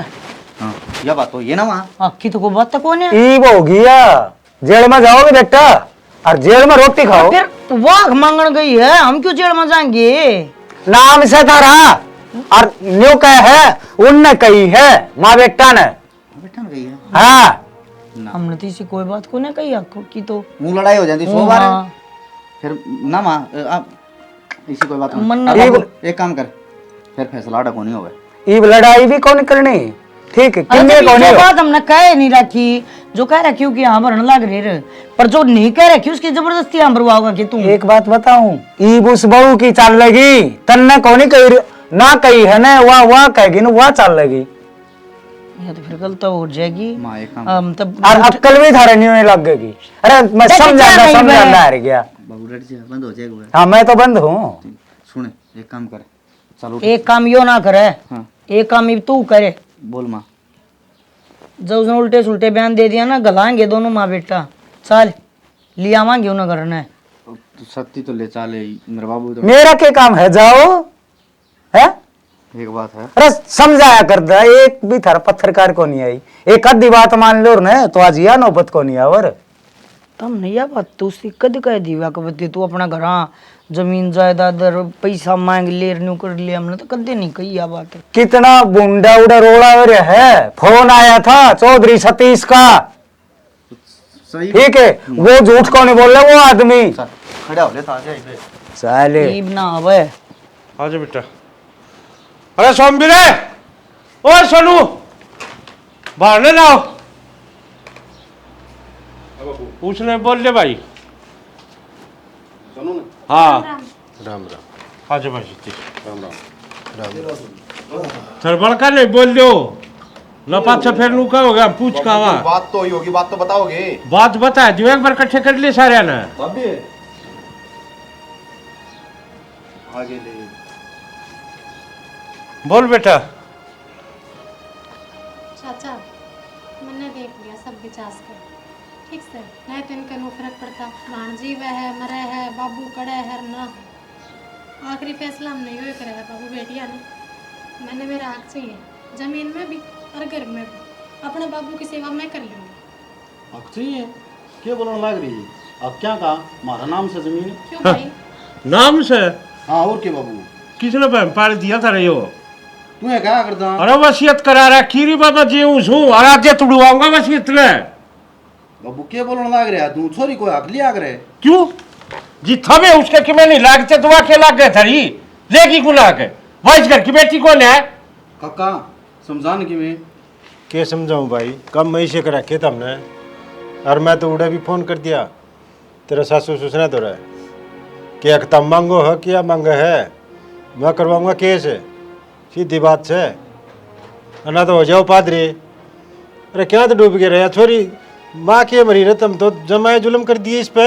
हाँ यह बात तो ये ना माँ, आखी तो को बात तो कौन है? ईब हो गया, जेल में जाओगे बेटा, और जेल में रोटी खाओ। फिर वाघ मांगण गई है, हम क्यों जेल में जाएंगे? नाम से था रहा, और न्यू कह है, उनने कही है, माँ बेटा ने। बेटा ने कही है। हाँ हमने तो इसी कोई बात को नहीं कही, आखो की तो मुंह लड़ाई हो जाती 100 बार, फिर ना माँ आप इसी कोई बात मन अब ना- बाबू, एक काम कर, फिर फैसला आड़ा कौन होगा। ईब लड़ाई भी कौन करनी, ठीक है, अरे किन्ने तो कौन ये हो? बात हमने कह नहीं रखी, जो कह रखी हो कि यहाँ भरने लग रहे, पर जो नहीं कह रखी उसकी जबरदस्ती यहाँ भरवाओगा कि तू। एक बात बताऊं, ईब उस बहू की चाल लगी, तन्ने कौन कही ना कही है ना, वह कहेगी ना, वह चाल लगी। ये तो फिर गलत हो जाएगी। माँ एक काम हम तब और अक्कल भी थारे नहीं लगेगी। अरे मैं समझाना हार गया। बाबू डर जा, बंद हो जाएगा। हाँ मैं तो बंद हूँ। सुने एक काम कर, चलो एक काम यो ना करे, हाँ एक काम ये तू करे। बोल माँ। जब उसने उल्टे सुल्टे बयान दे दिया ना, गलाएंगे दोनों माँ बेटा, चल ले आवांगे उन्हें घर ने। तो सत्ती तो ले चाले मेरे बाबू तो। मेरा क्या काम है, जाओ है। एक बात है, अरे समझाया कर दे, एक भी थारा पत्थरकार को नहीं आई, एक आधी बात मान लो ने तो आज यह नौबत को नहीं आवर। तम नहीं या बात तू उसकी कद कह दी वाकबती, तू अपना घर जमीन जायदाद पैसा मांग ले न्यू कर लिया, हमने तो कदे नहीं कही यह बात। कितना बुंडा उड़ा रोड़ा हो रहा है, फोन आया था चौधरी सतीश का, सही ठीक है, वो झूठ को नहीं बोल रहा वो आदमी। खड़ा हो ले था जाए साले ईब ना आवे। आजा बेटा। अरे सोमवीर, ओ सोनू, बाहर ले लाओ। उसने बोल ले भाई। सोनू ने? हाँ राम राम। आजा भाई राम राम। सर बड़का नहीं बोल लो ना, पाछा फिर नू का होगा, पूछ का हुआ। बात तो ही होगी, बात तो बताओगे। बात बता जो एक बार इकट्ठे कर लिए सारे ना। आगे ले। बोल बेटा। चाचा मैंने देख लिया सब विचार कर ठीक से नहीं तो इनका नो फर्क पड़ता भाणजी वह है मरे है बाबू कड़े है ना आखिरी फैसला हमने यो करे है बाबू बेटिया ने मैंने मेरा हक चाहिए जमीन में भी और घर में भी अपने बाबू की सेवा मैं कर लूँगी अच्छी है, क्या बोलने लग रही है? अब क्या कहा? हमारा नाम से जमीन। क्यों भाई नाम से? हाँ और क्या बाबू? किसने बहन पाल दिया था रे यो? तू है क्या करता? अरे वसीयत करा रहा खीरी बाबा जी हूँ और आज तुड़वाऊंगा वसीयत ले। बाबू क्या बोलने लग रहा है? तू छोरी को हक लिया करे? क्यों जी थमे उसके कि मैं नहीं लागते तो के लाग गए थरी लेगी को लाग वाइस घर की बेटी कौन है? काका समझाने की मैं क्या समझाऊं भाई, कम मैसे कर रखे हमने। और मैं तो उड़ा भी फोन कर दिया, तेरा सासू सुसना तो रहा है कि एक तम मांगो है क्या मांगे है, मैं करवाऊंगा केस है, सीधी बात से। ना तो हो जाओ पादरी। अरे क्या तो डूब के रहे छोरी, माँ के मरी रहे तुम तो जमाए जुलम कर दिए इस पे।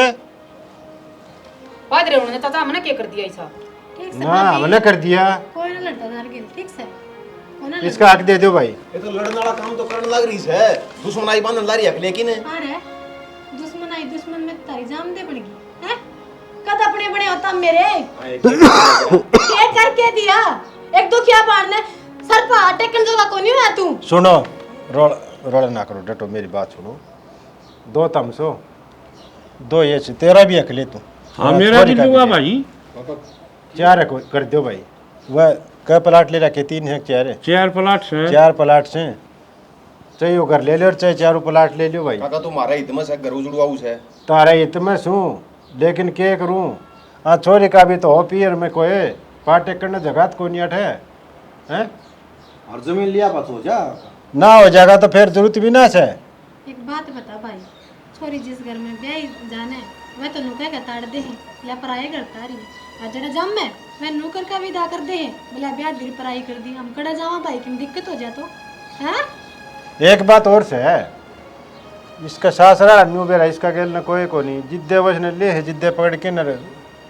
पादरे उन्होंने तो हमने क्या कर दिया ऐसा? ठीक से ना हमने कर दिया, कोई ना लड़ता था गिल ठीक से कोई ना इसका हक दे दो भाई। ये तो लड़ने वाला काम तो करने लग रही है, दुश्मनाई बांधने ला रही है लेकिन अरे दुश्मन आई दुश्मन में तारी जाम दे पड़ेगी हैं कद अपने बड़े होता मेरे क्या करके दिया एक दो क्या बाढ़ने सर पर टेकन जगह को नहीं हुआ तू सुनो रोड़ ना करो, डटो मेरी बात सुनो। दो तमसो दो ये से, तेरा भी हक ले तू। हाँ मेरा भी लूंगा भाई। चार कर दो भाई। वह कै प्लाट ले रखे? 3 है 4 है? 4 प्लाट से। 4 प्लाट से चाहे वो घर ले लो और चाहे 4 प्लाट ले लो भाई। काका तुम्हारा हितमत है, घर उजड़वाऊ है। तारा हितमत हूँ लेकिन क्या करूँ? हाँ छोरी का भी तो हो पियर में कोई पाटे करने जगह को नहीं अठे हैं। और जमीन लिया बात हो जा ना हो जाएगा तो फिर जरूरत भी ना है। एक बात बता भाई छोरी जिस घर में ब्याह जाने वह तो नुका का ताड़ दे है या पराई करता रही और जड़ा जम में वह नूकर का विदा कर दे है बोला ब्याह दिल पराई कर दी हम कड़ा जावा भाई की दिक्कत हो जाए तो हैं। एक बात और से है, इसका सासरा न्यू बेरा इसका गेल न कोई को नहीं, जिद्दे वजन ले है जिद्दे पकड़ के न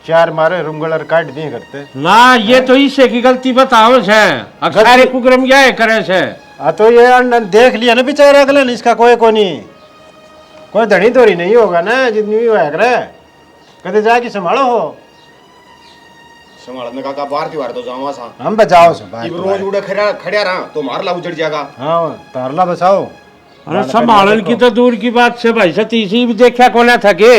4 मारे रुंगल और काट दिए करते ना ये तो इससे की गलती बताओ है अखारे कुकरम क्या है करे से। हाँ तो ये अन्न देख लिया ना बेचारा अगला इसका कोई को नहीं, कोई धनी धोरी नहीं होगा ना जितनी भी हुआ करे कदे जाके संभालो हो। संभालने काका बाहर त्योहार तो जावा सा हम बचाओ सब भाई, रोज उड़े खड़िया रहा तो मार ला उजड़ जाएगा। हाँ तारला बचाओ। अरे संभालन की तो दूर की बात से भाई सतीसी भी देखा कोना था के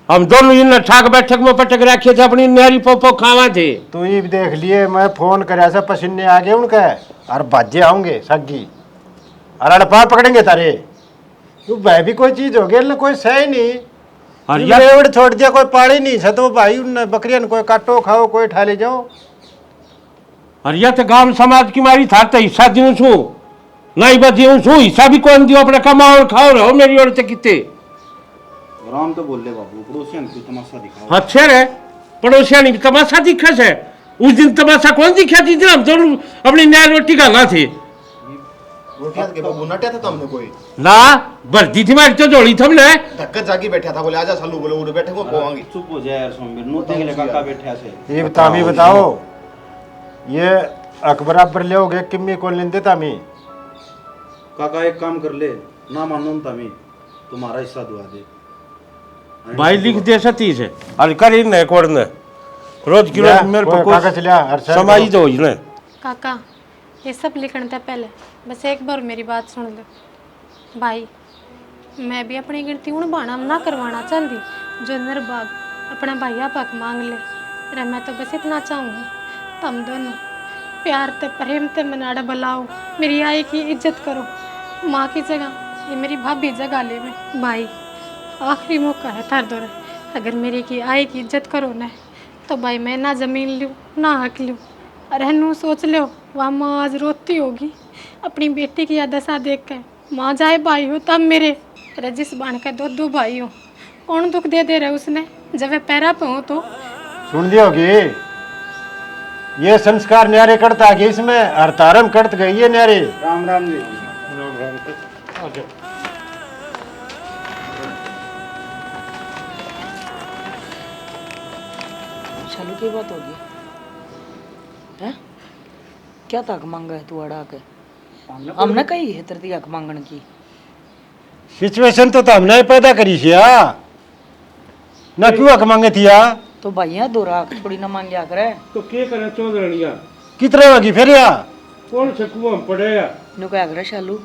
हम दोनों इन ठाक बैठक में पटक रखे थे अपनी नहरी पोपो खावा थे। तू ये भी देख लिए मैं फोन कराया से पसीने आ गए उनका और बाजे आऊंगे सगी और अड़पार पकड़ेंगे तारे। तू भाई भी कोई चीज हो गई ना कोई सही नहीं और एवढ छोड़ दिया कोई पाड़ी नहीं छ तो भाई उन बकरियां कोई काटो खाओ कोई ठा ले जाओ। और यह तो गांव समाज की मारी था तो हिस्सा दियो छू नहीं बदियो छू हिस्सा भी कौन दियो अपना कमाओ और खाओ रहो मेरी ओर से कितने राम तो बोल ले बाबू पड़ोसियन की तमाशा दिखाओ। अच्छे रे पड़ोसिया ने तमाशा दिखा है उस दिन तमाशा कौन दिखा जिस दिन हम दोनों अपनी न्याय रोटी खाना थे। रोटियां के बाबू नटे थे तुमने कोई ना भरती थी मारी तो जोड़ी थमने धक्का जागी बैठा था बोले आजा सालू बोले उड़े बैठे को पोवांगे। चुप हो जाए यार सोमवीर नो देख ले काका बैठा से ये तामी बताओ ये अकबर अकबर ले किम्मी कौन लेंदे तामी? काका एक काम कर ले ना मानो तामी तुम्हारा हिस्सा दुआ दे भाई लिख दे सती से और कर इन कोड ने रोज की रोज मेरे को कागज लिया समाई दो इसने। काका ये सब लिखने से पहले बस एक बार मेरी बात सुन लो भाई मैं भी अपनी गिनती उन बाणा ना करवाना चाहती जो निर्भाग अपना भाइया पाक मांग ले अरे मैं तो बस इतना चाहूँगी तुम दोनों प्यार ते प्रेम ते मनाड़ा बुलाओ मेरी आई की इज्जत करो माँ की जगह ये मेरी भाभी जगह ले में भाई आखिरी मौका है थार दो अगर मेरी की आई की इज्जत करो ना तो भाई मैं ना ज़मीन लूँ ना हक लूँ अरे नू सोच लो वह माँ आज रोती होगी अपनी बेटी की यह दशा देख कर माँ जाए भाई हो तब मेरे अरे जिस बाण के दो भाई हो कौन दुख दे रहे उसने जब वह पैरा पे हो तो सुन दी होगी ये संस्कार न्यारे करता आगे इसमें और तारम करत गई है न्यारे। राम राम जी शालू की बात होगी। है क्या तक मांगा है तू अड़ा के हमने कही है तेरी हक मांगने की सिचुएशन तो हमने ही पैदा करी थी ना क्यों हक मांगे थी तो भाइया दो राख थोड़ी ना मांगया करे तो के करे चौधरणिया कितने होगी फिर कौन से कुआं पड़े या नु क्या करे शालू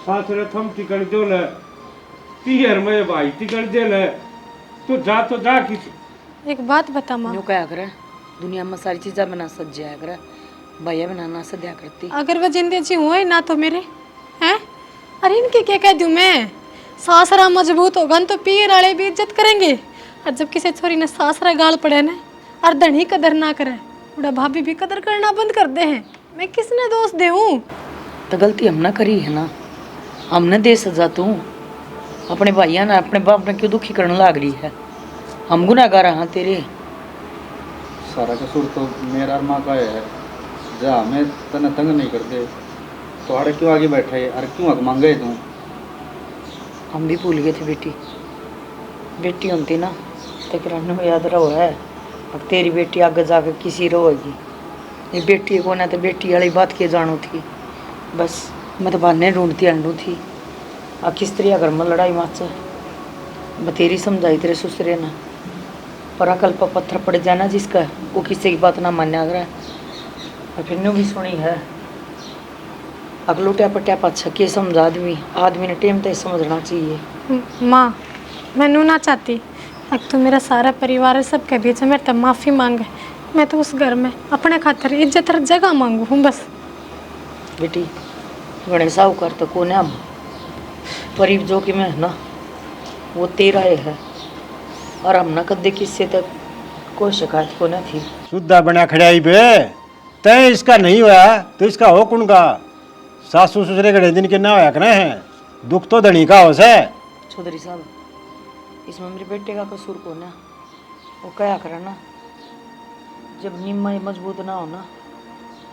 सासरे थम टिकट दो ले पियर में भाई टिकट दे ले तो जा किस एक बात बता माँ, नु क्या करे दुनिया में सारी चीजें बना सज जाया करे भैया बनाना सद्या करती अगर वो जिंदे जी हुए ना तो मेरे हैं। अरे इनके क्या कह दूं मैं, सासरा मजबूत होगा न तो पीर वाले भी इज्जत करेंगे, और जब किसी छोरी ने सासरा गाल पड़े ना और धनी कदर ना करे बूढ़ा भाभी भी कदर करना बंद कर दे हैं। मैं किसने दोष देऊं? तो गलती हमने करी है ना, हमने दे सजा तू अपने भाइया ने अपने बाप ने क्यों दुखी करने लाग रही है। हम गुनाहगार हाँ तेरे सारा कसूर तो मेरा और माँ का है। जा हमें तना तंग नहीं करते तो अरे क्यों आगे बैठे अरे क्यों हक मांगे तू। हम भी भूल गए थे बेटी, बेटी होती ना तो किरण में याद रहो है। अब तेरी बेटी आगे जाकर किसी रोएगी, ये बेटी को ना तो बेटी वाली बात के जानू थी। बस मैं तो बहाने ढूंढती अंडू थी आ किस तरह घर में लड़ाई माच बतेरी समझाई तेरे ससुरे ना, पर अकल पर पत्थर पड़ जाना जिसका वो किसी की बात ना मान्या अगर और फिर न्यू भी सुनी है अगलो टैपा टैपा छके समझा आदमी ने टेम तक समझना चाहिए। माँ मैनू ना चाहती, अब तो मेरा सारा परिवार है, सबके बीच में मेरे तो माफ़ी मांगे। मैं तो उस घर में अपने खातर इज्जत और जगह मांगू हूँ बस। बेटी गणेश साहूकार तो कौन है, हम परीब जो कि मैं है ना वो तेरा है और हम ना कदे किससे तक कोई शिकायत को न थी। शुद्धा बना खड़ाई बे तय इसका नहीं हुआ तो इसका हो कौन का। सासू ससुरे गड़े दिन के ना होया करे हैं, दुख तो धनी का होश है। चौधरी साहब इसमें मेरे बेटे का कसूर कौन है, वो क्या करे ना जब नीम मजबूत ना हो ना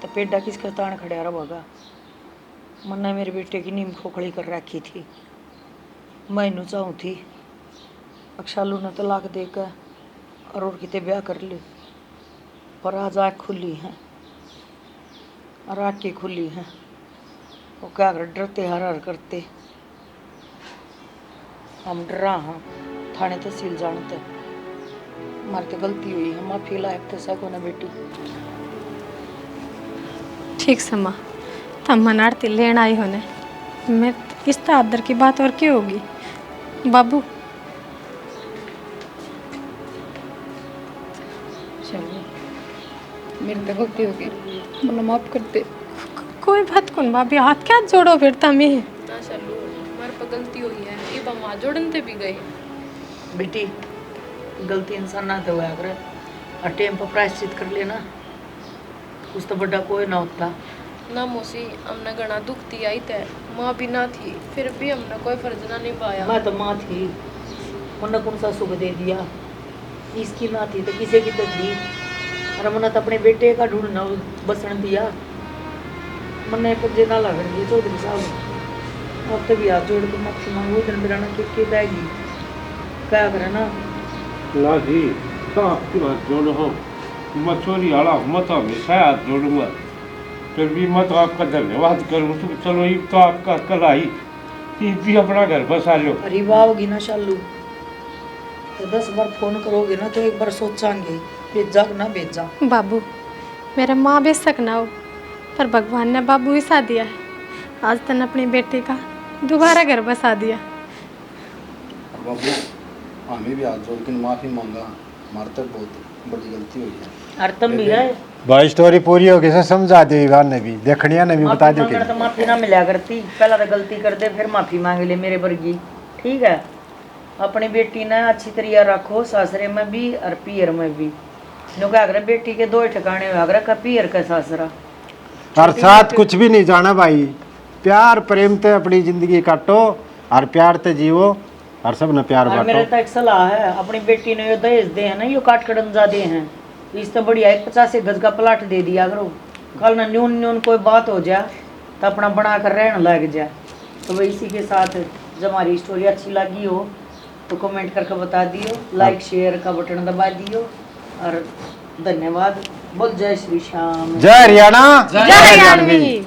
तो पेड़ा किसका तान खड़ा रहेगा। मन्ना मेरे बेटे की नीम खोखड़ी कर रखी थी, मैं इनू चाहूँ थी अक्षालू ने तलाक देकर और किते ब्याह कर ली, पर आज आँख खुली है और आँख की खुली है वो क्या कर डरते हर हर करते हम डरा हाँ थाने तहसील जानते हमारी तो गलती हुई है, माफी लायक तो सको ना बेटी। ठीक से माँ तम मनारती लेन आई होने मैं इस आदर की बात और क्यों होगी। बाबू मेरी तो गलती हो गई, मतलब माफ कर दे। कोई बात कौन भाभी, हाथ क्या जोड़ो फिर तमी ना चलो हमारे पर गलती हुई है, ये हम हाथ जोड़ने भी गए। बेटी गलती इंसान ना तो हुआ करे और टेम पर प्रायश्चित कर लेना कुछ तो बड़ा कोई ना होता ना मौसी हमने घना दुख दी आई थे, माँ भी ना थी फिर भी हमने कोई फर्ज ना निभाया। मैं तो माँ थी उन्होंने कौन सा सुख दे दिया, इसकी ना थी तो किसी की तो दी। अरे मैंने तो अपने बेटे का ढूंढना बसण दिया, मैंने पजे ना लगन दी। चौधरी साहब अब तो भी हाथ जोड़ के माफी मांगो दिन बिराना के बैगी क्या करे ना ला जी तो आपकी बात जोड़ो हो मछोरी वाला मत हमेशा हाथ जोड़ूंगा, फिर भी मैं तो आपका धन्यवाद करूँ तो चलो ये तो आपका कल आई ये भी अपना घर बसा लो। अरे वाह होगी ना शालू तो 10 बार फोन करोगे ना तो एक बार सोचांगे भेजा ना भेजा। बाबू मेरा माँ बेशक ना हो पर भगवान ने बाबू ही सा दिया है, आज तन अपनी बेटी का दोबारा घर बसा दिया। बाबू हमें भी हाथ जोड़ के माफी मांगा, हमारे तक बहुत बड़ी गलती हुई है। और तुम भी है भाई स्टोरी पूरी हो गई समझा दे ने भी देखनिया ने भी बता दो तो माफी ना मिला करती, पहला तो गलती कर दे फिर माफी मांग ले मेरे वर्गी। ठीक है अपनी बेटी ने अच्छी तरह रखो सासरे में भी और पियर में भी। अगर बेटी के दो ठिकाने अगर का पियर का सासरा और साथ कुछ भी नहीं जाना भाई, प्यार प्रेम ते अपनी जिंदगी काटो और प्यार ते जीवो और सब ने प्यार और मेरे तो एक सलाह है अपनी बेटी ने यो दहेज दे है ना यो काट कड़न जा दे हैं इससे बढ़िया एक 50 गज का प्लाट दे दिया करो, कल ना न्यून न्यून कोई बात हो जाए तो अपना बना कर रहने लग जाए। तो वही इसी के साथ जब हमारी स्टोरी अच्छी लगी हो तो कमेंट करके बता दियो, लाइक शेयर का बटन दबा दियो और धन्यवाद। बोल जय श्री श्याम। जय हरियाणा जय जानवी।